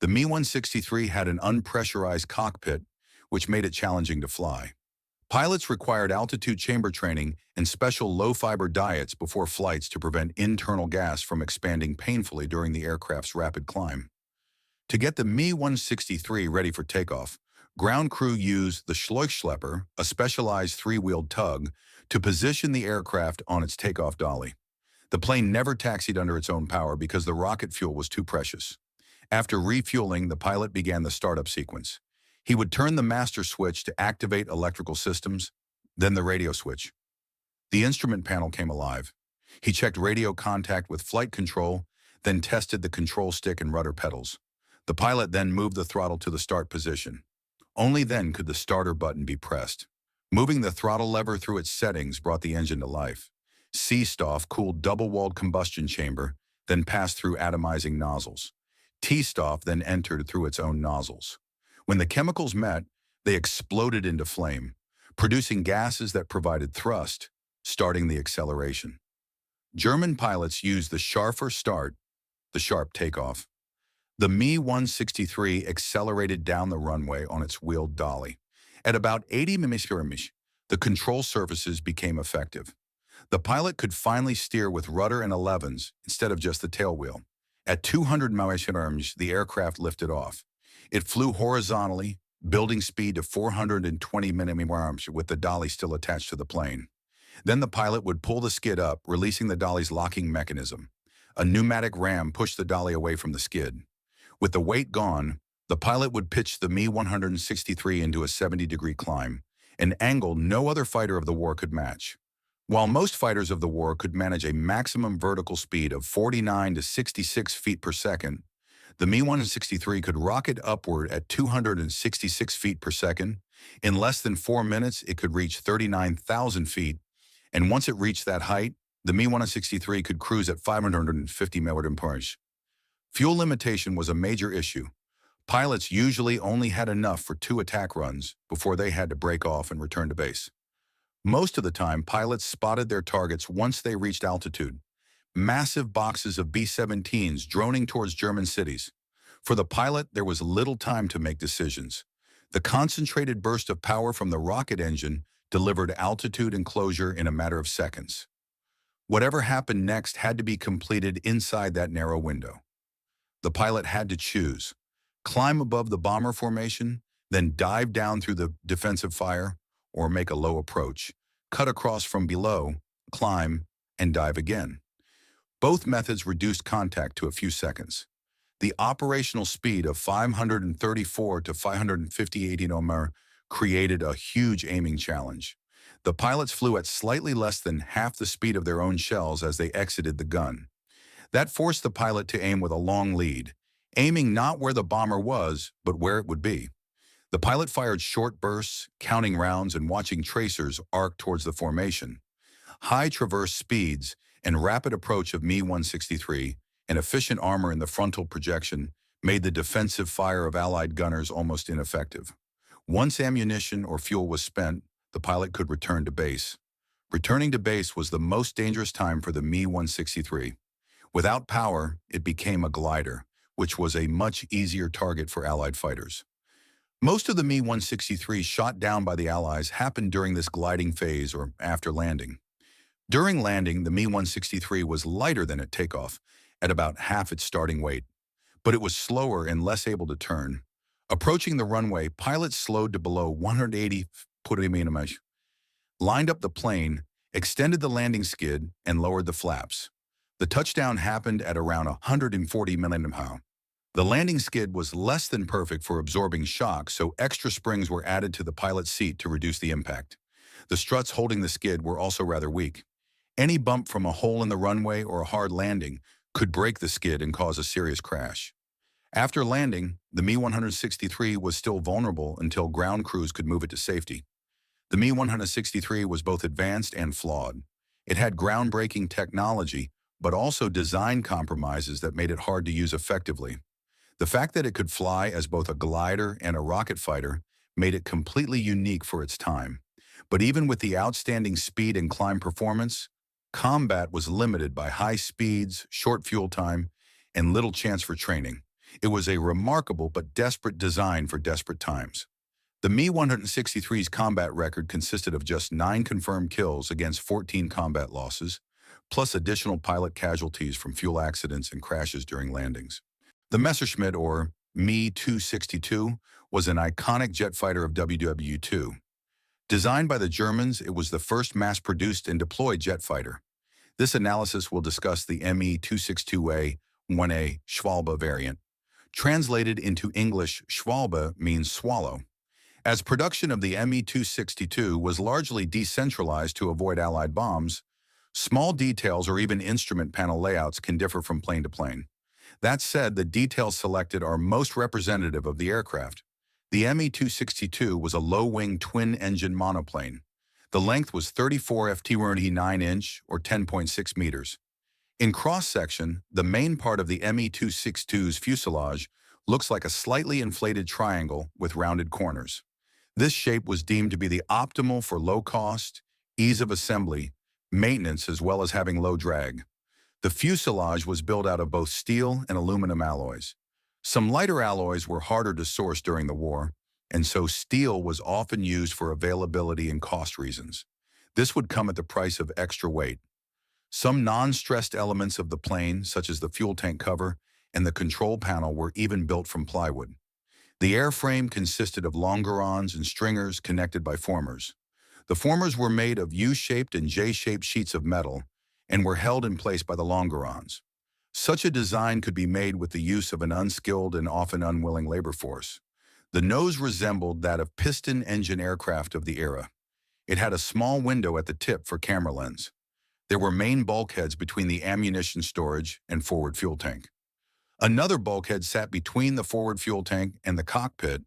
The Me-163 had an unpressurized cockpit, which made it challenging to fly. Pilots required altitude chamber training and special low-fiber diets before flights to prevent internal gas from expanding painfully during the aircraft's rapid climb. To get the Me-163 ready for takeoff, ground crew used the Schleppschlepper, a specialized 3-wheeled tug, to position the aircraft on its takeoff dolly. The plane never taxied under its own power because the rocket fuel was too precious. After refueling, the pilot began the startup sequence. He would turn the master switch to activate electrical systems, then the radio switch. The instrument panel came alive. He checked radio contact with flight control, then tested the control stick and rudder pedals. The pilot then moved the throttle to the start position. Only then could the starter button be pressed. Moving the throttle lever through its settings brought the engine to life. C-Stoff cooled double-walled combustion chamber, then passed through atomizing nozzles. T-Stoff then entered through its own nozzles. When the chemicals met, they exploded into flame, producing gases that provided thrust, starting the acceleration. German pilots used the scharfer start, the sharp takeoff. The Me-163 accelerated down the runway on its wheeled dolly. At about 80 mph, the control surfaces became effective. The pilot could finally steer with rudder and 11s instead of just the tail wheel. At 200 mph, the aircraft lifted off. It flew horizontally, building speed to 420 mph with the dolly still attached to the plane. Then the pilot would pull the skid up, releasing the dolly's locking mechanism. A pneumatic ram pushed the dolly away from the skid. With the weight gone, the pilot would pitch the Me-163 into a 70-degree climb, an angle no other fighter of the war could match. While most fighters of the war could manage a maximum vertical speed of 49 to 66 feet per second, the Me-163 could rocket upward at 266 feet per second. In less than 4 minutes, it could reach 39,000 feet, and once it reached that height, the Me-163 could cruise at 550 mph. Fuel limitation was a major issue. Pilots usually only had enough for 2 attack runs before they had to break off and return to base. Most of the time, pilots spotted their targets once they reached altitude. Massive boxes of B-17s droning towards German cities. For the pilot, there was little time to make decisions. The concentrated burst of power from the rocket engine delivered altitude and closure in a matter of seconds. Whatever happened next had to be completed inside that narrow window. The pilot had to choose: climb above the bomber formation, then dive down through the defensive fire, or make a low approach, cut across from below, climb, and dive again. Both methods reduced contact to a few seconds. The operational speed of 534 to 558 km created a huge aiming challenge. The pilots flew at slightly less than half the speed of their own shells as they exited the gun. That forced the pilot to aim with a long lead, aiming not where the bomber was, but where it would be. The pilot fired short bursts, counting rounds and watching tracers arc towards the formation. High traverse speeds and rapid approach of Me-163 and efficient armor in the frontal projection made the defensive fire of Allied gunners almost ineffective. Once ammunition or fuel was spent, the pilot could return to base. Returning to base was the most dangerous time for the Me-163. Without power, it became a glider, which was a much easier target for Allied fighters. Most of the Me-163 shot down by the Allies happened during this gliding phase or after landing. During landing, the Me-163 was lighter than at takeoff, at about half its starting weight, but it was slower and less able to turn. Approaching the runway, pilots slowed to below 180 mph, lined up the plane, extended the landing skid, and lowered the flaps. The touchdown happened at around 140 mph. The landing skid was less than perfect for absorbing shock, so extra springs were added to the pilot's seat to reduce the impact. The struts holding the skid were also rather weak. Any bump from a hole in the runway or a hard landing could break the skid and cause a serious crash. After landing, the Me-163 was still vulnerable until ground crews could move it to safety. The Me-163 was both advanced and flawed. It had groundbreaking technology, but also design compromises that made it hard to use effectively. The fact that it could fly as both a glider and a rocket fighter made it completely unique for its time. But even with the outstanding speed and climb performance, combat was limited by high speeds, short fuel time, and little chance for training. It was a remarkable but desperate design for desperate times. The Me-163's combat record consisted of just 9 confirmed kills against 14 combat losses, plus additional pilot casualties from fuel accidents and crashes during landings. The Messerschmitt, or Me-262, was an iconic jet fighter of WWII. Designed by the Germans, it was the first mass-produced and deployed jet fighter. This analysis will discuss the Me-262A 1A Schwalbe variant. Translated into English, Schwalbe means swallow. As production of the Me-262 was largely decentralized to avoid Allied bombs, small details or even instrument panel layouts can differ from plane to plane. That said, the details selected are most representative of the aircraft. The Me-262 was a low-wing twin-engine monoplane. The length was 34 ft 9-inch or 10.6 meters. In cross-section, the main part of the Me-262's fuselage looks like a slightly inflated triangle with rounded corners. This shape was deemed to be the optimal for low cost, ease of assembly, maintenance, as well as having low drag. The fuselage was built out of both steel and aluminum alloys. Some lighter alloys were harder to source during the war, and so steel was often used for availability and cost reasons. This would come at the price of extra weight. Some non-stressed elements of the plane, such as the fuel tank cover and the control panel, were even built from plywood. The airframe consisted of longerons and stringers connected by formers. The formers were made of U-shaped and J-shaped sheets of metal and were held in place by the longerons. Such a design could be made with the use of an unskilled and often unwilling labor force. The nose resembled that of piston engine aircraft of the era. It had a small window at the tip for camera lens. There were main bulkheads between the ammunition storage and forward fuel tank. Another bulkhead sat between the forward fuel tank and the cockpit.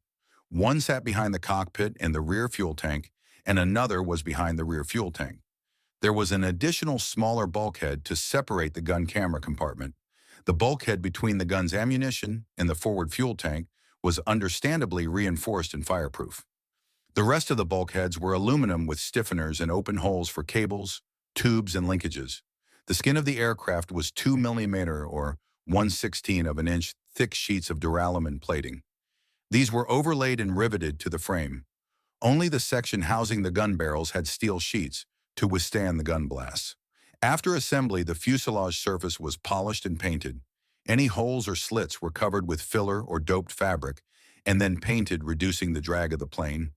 One sat behind the cockpit and the rear fuel tank, and another was behind the rear fuel tank. There was an additional smaller bulkhead to separate the gun camera compartment. The bulkhead between the gun's ammunition and the forward fuel tank was understandably reinforced and fireproof. The rest of the bulkheads were aluminum with stiffeners and open holes for cables, tubes, and linkages. The skin of the aircraft was 2 mm or 1/16 of an inch thick sheets of duralumin plating. These were overlaid and riveted to the frame. Only the section housing the gun barrels had steel sheets to withstand the gun blasts. After assembly, the fuselage surface was polished and painted. Any holes or slits were covered with filler or doped fabric and then painted, reducing the drag of the plane.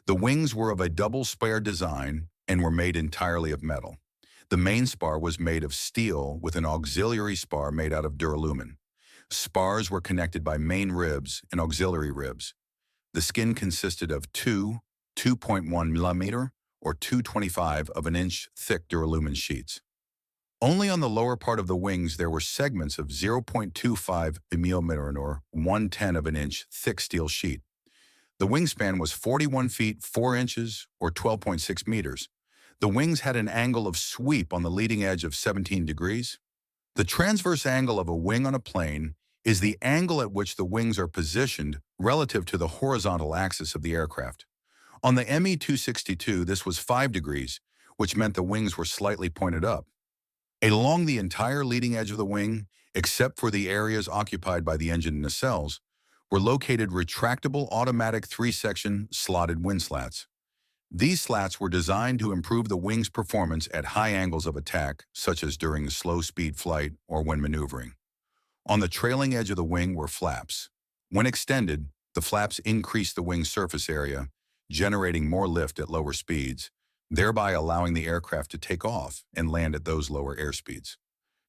The wings were of a double spare design and were made entirely of metal. The main spar was made of steel with an auxiliary spar made out of duralumin. Spars were connected by main ribs and auxiliary ribs. The skin consisted of 2.1 millimeter or 2/25 of an inch thick duralumin sheets. Only on the lower part of the wings there were segments of 0.25 millimeter or 1/10 of an inch thick steel sheet. The wingspan was 41 feet 4 inches or 12.6 meters. The wings had an angle of sweep on the leading edge of 17 degrees. The transverse angle of a wing on a plane is the angle at which the wings are positioned relative to the horizontal axis of the aircraft. On the Me-262, this was 5 degrees, which meant the wings were slightly pointed up. Along the entire leading edge of the wing, except for the areas occupied by the engine nacelles, were located retractable automatic 3-section slotted wind slats. These slats were designed to improve the wing's performance at high angles of attack, such as during slow-speed flight or when maneuvering. On the trailing edge of the wing were flaps. When extended, the flaps increased the wing's surface area, generating more lift at lower speeds, thereby allowing the aircraft to take off and land at those lower airspeeds.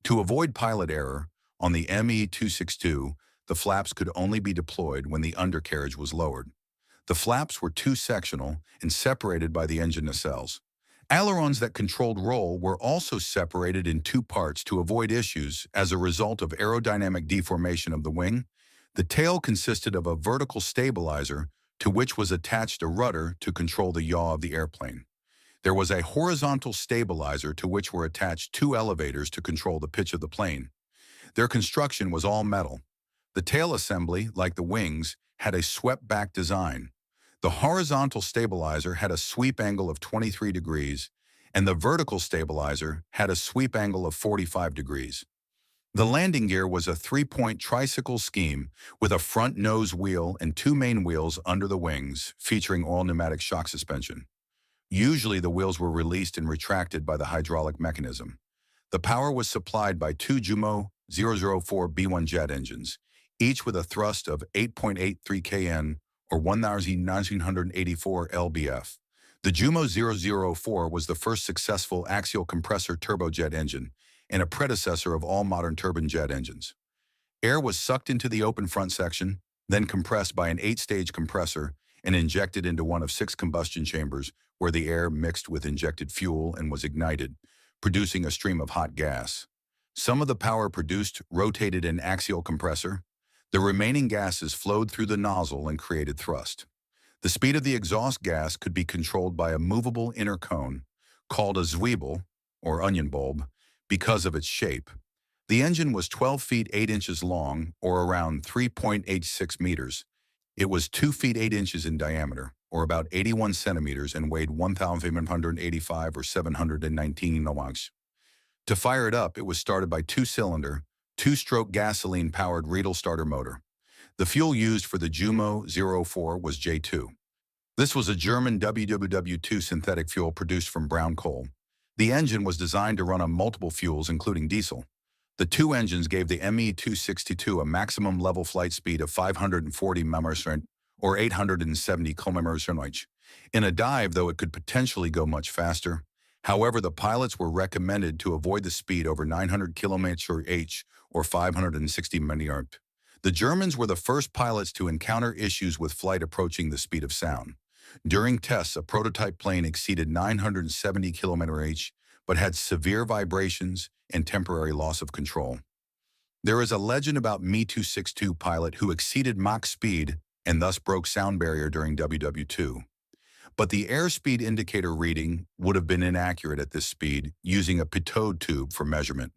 To avoid pilot error, on the Me-262, the flaps could only be deployed when the undercarriage was lowered. The flaps were two-sectional and separated by the engine nacelles. Ailerons that controlled roll were also separated in two parts to avoid issues as a result of aerodynamic deformation of the wing. The tail consisted of a vertical stabilizer to which was attached a rudder to control the yaw of the airplane. There was a horizontal stabilizer to which were attached two elevators to control the pitch of the plane. Their construction was all metal. The tail assembly, like the wings, had a swept-back design. The horizontal stabilizer had a sweep angle of 23 degrees, and the vertical stabilizer had a sweep angle of 45 degrees. The landing gear was a 3-point tricycle scheme with a front nose wheel and two main wheels under the wings, featuring all pneumatic shock suspension. Usually the wheels were released and retracted by the hydraulic mechanism. The power was supplied by two Jumo 004 B1 jet engines, each with a thrust of 8.83 kN or 1,984 lbf. The Jumo 004 was the first successful axial compressor turbojet engine and a predecessor of all modern turbine jet engines. Air was sucked into the open front section, then compressed by an 8-stage compressor and injected into one of 6 combustion chambers where the air mixed with injected fuel and was ignited, producing a stream of hot gas. Some of the power produced rotated an axial compressor. The remaining gases flowed through the nozzle and created thrust. The speed of the exhaust gas could be controlled by a movable inner cone, called a Zwiebel, or onion bulb, because of its shape. The engine was 12 feet 8 inches long, or around 3.86 meters. It was 2 feet 8 inches in diameter, or about 81 centimeters, and weighed 1,185 or 719 kilograms. To fire it up, it was started by two-cylinder, two-stroke gasoline-powered Riedel starter motor. The fuel used for the Jumo 04 was J2. This was a German WWII synthetic fuel produced from brown coal. The engine was designed to run on multiple fuels, including diesel. The two engines gave the Me-262 a maximum level flight speed of 540 mph or 870 km/h. In a dive, though, it could potentially go much faster. However, the pilots were recommended to avoid the speed over 900 km/h or 560 mph. The Germans were the first pilots to encounter issues with flight approaching the speed of sound. During tests, a prototype plane exceeded 970 km/h but had severe vibrations and temporary loss of control. There is a legend about Me-262 pilot who exceeded Mach speed and thus broke sound barrier during WWII. But the airspeed indicator reading would have been inaccurate at this speed using a Pitot tube for measurement.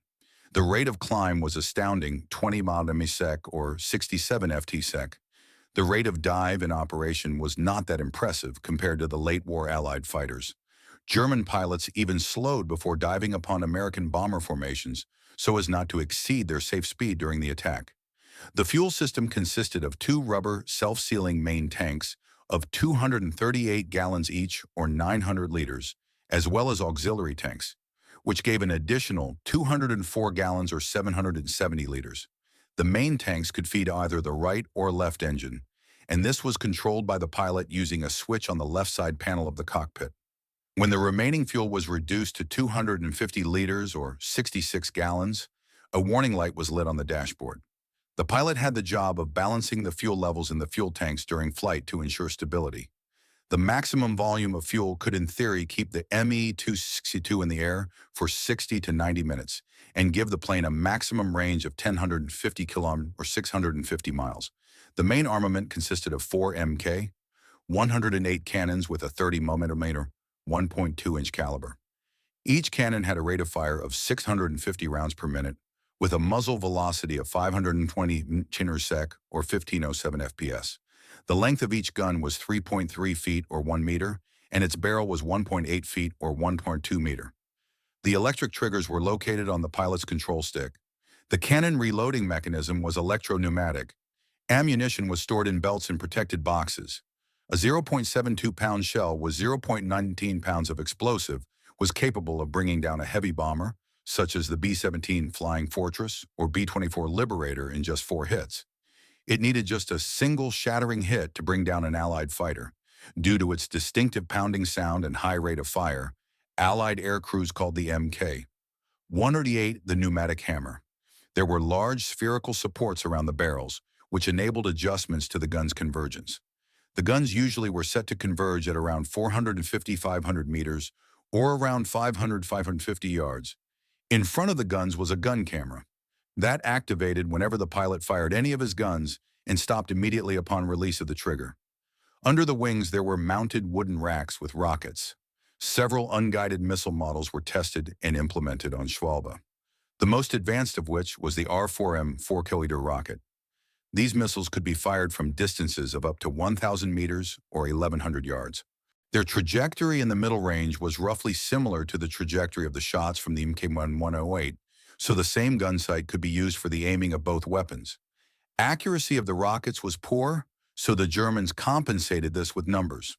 The rate of climb was astounding 20 mph or 67 ft/sec. The rate of dive in operation was not that impressive compared to the late-war Allied fighters. German pilots even slowed before diving upon American bomber formations so as not to exceed their safe speed during the attack. The fuel system consisted of two rubber self-sealing main tanks of 238 gallons each or 900 liters, as well as auxiliary tanks, which gave an additional 204 gallons or 770 liters. The main tanks could feed either the right or left engine, and this was controlled by the pilot using a switch on the left side panel of the cockpit. When the remaining fuel was reduced to 250 liters or 66 gallons, a warning light was lit on the dashboard. The pilot had the job of balancing the fuel levels in the fuel tanks during flight to ensure stability. The maximum volume of fuel could in theory keep the ME-262 in the air for 60 to 90 minutes and give the plane a maximum range of 1,050 kilometers or 650 miles. The main armament consisted of 4 Mk, 108 cannons with a 30mm, 1.2-inch caliber. Each cannon had a rate of fire of 650 rounds per minute with a muzzle velocity of 520 mph or 1507 fps. The length of each gun was 3.3 feet or 1 meter, and its barrel was 1.8 feet or 1.2 meter. The electric triggers were located on the pilot's control stick. The cannon reloading mechanism was electro-pneumatic. Ammunition was stored in belts and protected boxes. A 0.72-pound shell with 0.19 pounds of explosive was capable of bringing down a heavy bomber, such as the B-17 Flying Fortress or B-24 Liberator, in just 4 hits. It needed just a single shattering hit to bring down an Allied fighter. Due to its distinctive pounding sound and high rate of fire, Allied air crews called the Mk-138 the pneumatic hammer. There were large spherical supports around the barrels, which enabled adjustments to the gun's convergence. The guns usually were set to converge at around 450-500 meters or around 500-550 yards. In front of the guns was a gun camera. That activated whenever the pilot fired any of his guns and stopped immediately upon release of the trigger. Under the wings there were mounted wooden racks with rockets. Several unguided missile models were tested and implemented on Schwalbe, the most advanced of which was the R-4M 4-kilometer rocket. These missiles could be fired from distances of up to 1,000 meters or 1,100 yards. Their trajectory in the middle range was roughly similar to the trajectory of the shots from the Mk-108, so the same gun sight could be used for the aiming of both weapons. Accuracy of the rockets was poor, so the Germans compensated this with numbers.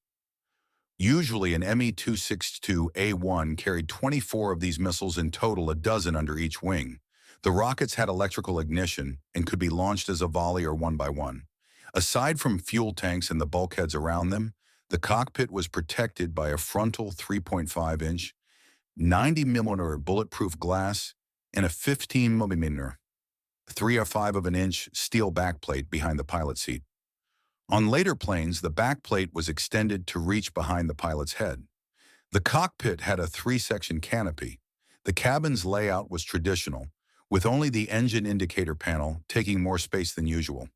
Usually an Me-262A1 carried 24 of these missiles in total, a dozen under each wing. The rockets had electrical ignition and could be launched as a volley or one by one. Aside from fuel tanks and the bulkheads around them, the cockpit was protected by a frontal 3.5-inch, 90mm bulletproof glass and a 15mm, 3/5 of an inch steel backplate behind the pilot seat. On later planes, the backplate was extended to reach behind the pilot's head. The cockpit had a 3-section canopy. The cabin's layout was traditional, with only the engine indicator panel taking more space than usual.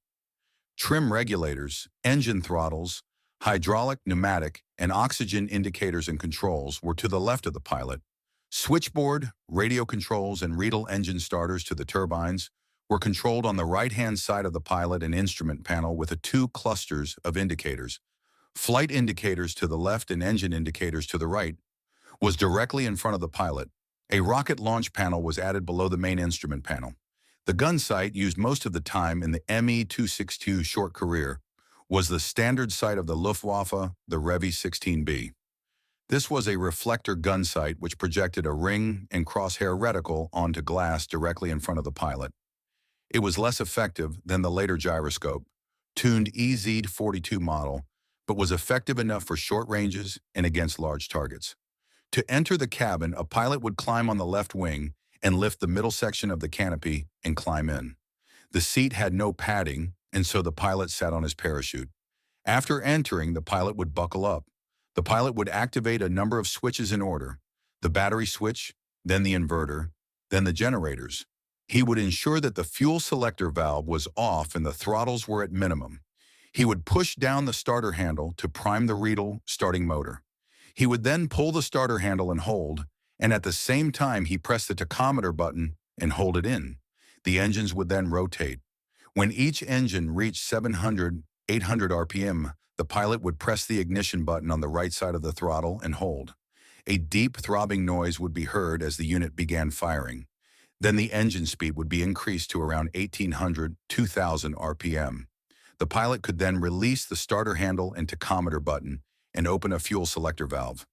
Trim regulators, engine throttles, hydraulic, pneumatic, and oxygen indicators and controls were to the left of the pilot. Switchboard, radio controls, and Riedel engine starters to the turbines were controlled on the right-hand side of the pilot and instrument panel with 2 clusters of indicators. Flight indicators to the left and engine indicators to the right was directly in front of the pilot. A rocket launch panel was added below the main instrument panel. The gun sight used most of the time in the Me-262 short career was the standard sight of the Luftwaffe, the Revi-16B. This was a reflector gun sight which projected a ring and crosshair reticle onto glass directly in front of the pilot. It was less effective than the later gyroscope, tuned EZ-42 model, but was effective enough for short ranges and against large targets. To enter the cabin, a pilot would climb on the left wing and lift the middle section of the canopy and climb in. The seat had no padding, and so the pilot sat on his parachute. After entering, the pilot would buckle up. The pilot would activate a number of switches in order: the battery switch, then the inverter, then the generators. He would ensure that the fuel selector valve was off and the throttles were at minimum. He would push down the starter handle to prime the Riedel starting motor. He would then pull the starter handle and hold, and at the same time he pressed the tachometer button and hold it in. The engines would then rotate. When each engine reached 700, 800 RPM, the pilot would press the ignition button on the right side of the throttle and hold. A deep throbbing noise would be heard as the unit began firing. Then the engine speed would be increased to around 1,800, 2,000 RPM. The pilot could then release the starter handle and tachometer button and open a fuel selector valve.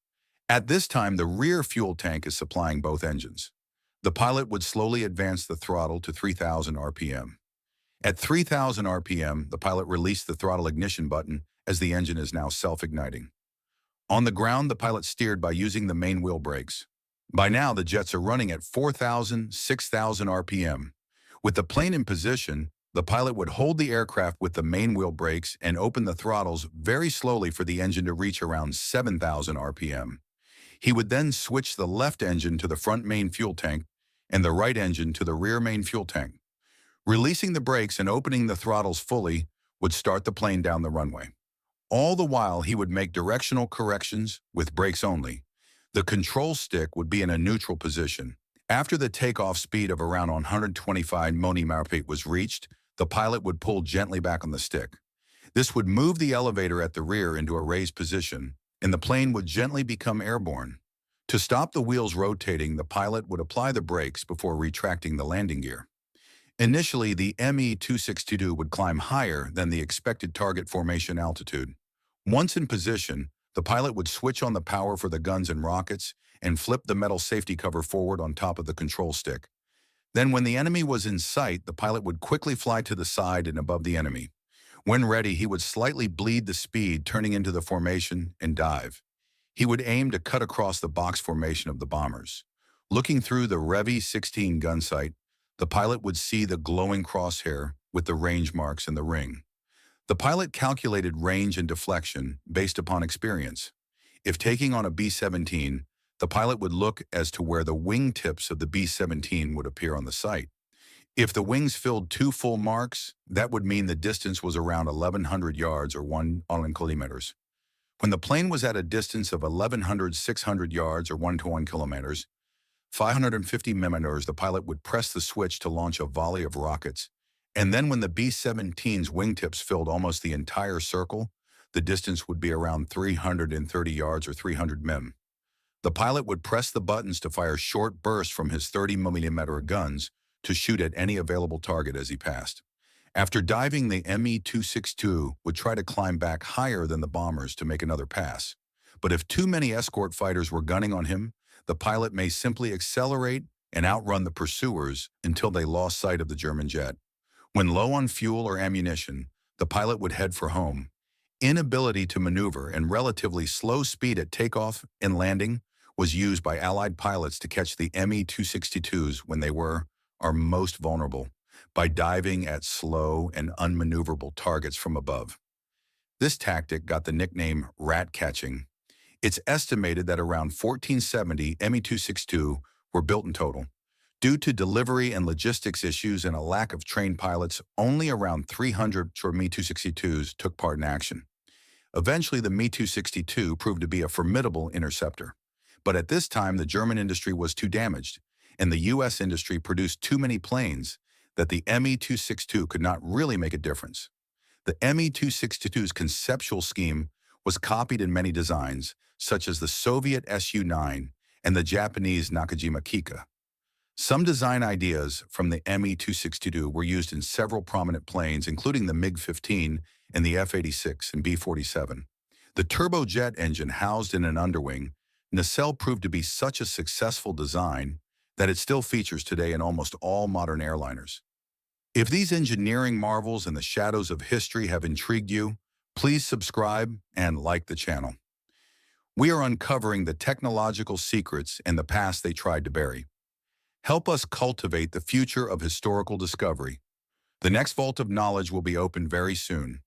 At this time, the rear fuel tank is supplying both engines. The pilot would slowly advance the throttle to 3,000 RPM. At 3,000 RPM, the pilot released the throttle ignition button as the engine is now self-igniting. On the ground, the pilot steered by using the main wheel brakes. By now, the jets are running at 4,000, 6,000 RPM. With the plane in position, the pilot would hold the aircraft with the main wheel brakes and open the throttles very slowly for the engine to reach around 7,000 RPM. He would then switch the left engine to the front main fuel tank and the right engine to the rear main fuel tank. Releasing the brakes and opening the throttles fully would start the plane down the runway. All the while, he would make directional corrections with brakes only. The control stick would be in a neutral position. After the takeoff speed of around 125 mph was reached, the pilot would pull gently back on the stick. This would move the elevator at the rear into a raised position, and the plane would gently become airborne. To stop the wheels rotating, the pilot would apply the brakes before retracting the landing gear. Initially, the Me-262 would climb higher than the expected target formation altitude. Once in position, the pilot would switch on the power for the guns and rockets and flip the metal safety cover forward on top of the control stick. Then when the enemy was in sight, the pilot would quickly fly to the side and above the enemy. When ready, he would slightly bleed the speed, turning into the formation and dive. He would aim to cut across the box formation of the bombers. Looking through the WWII gun sight, the pilot would see the glowing crosshair with the range marks and the ring. The pilot calculated range and deflection based upon experience. If taking on a B-17, the pilot would look as to where the wingtips of the B-17 would appear on the sight. If the wings filled 2 full marks, that would mean the distance was around 1,100 yards or 1 kilometers. When the plane was at a distance of 1,600 yards or 1 kilometers, 550 millimeters, the pilot would press the switch to launch a volley of rockets. And then when the B-17's wingtips filled almost the entire circle, the distance would be around 330 yards or 300 mm. The pilot would press the buttons to fire short bursts from his 30mm guns to shoot at any available target as he passed. After diving, the Me-262 would try to climb back higher than the bombers to make another pass. But if too many escort fighters were gunning on him, the pilot may simply accelerate and outrun the pursuers until they lost sight of the German jet. When low on fuel or ammunition, the pilot would head for home. Inability to maneuver and relatively slow speed at takeoff and landing was used by Allied pilots to catch the Me-262s when they are most vulnerable, by diving at slow and unmaneuverable targets from above. This tactic got the nickname rat catching. It's estimated that around 1,470 Me-262 were built in total. Due to delivery and logistics issues and a lack of trained pilots, only around 300 Me-262s took part in action. Eventually, the Me-262 proved to be a formidable interceptor. But at this time, the German industry was too damaged, and the U.S. industry produced too many planes that the Me-262 could not really make a difference. The Me-262's conceptual scheme was copied in many designs, such as the Soviet Su-9 and the Japanese Nakajima Kika. Some design ideas from the Me-262 were used in several prominent planes, including the MiG-15 and the F-86 and B-47. The turbojet engine housed in an underwing, nacelle proved to be such a successful design that it still features today in almost all modern airliners. If these engineering marvels and the shadows of history have intrigued you, please subscribe and like the channel. We are uncovering the technological secrets and the past they tried to bury. Help us cultivate the future of historical discovery. The next vault of knowledge will be opened very soon.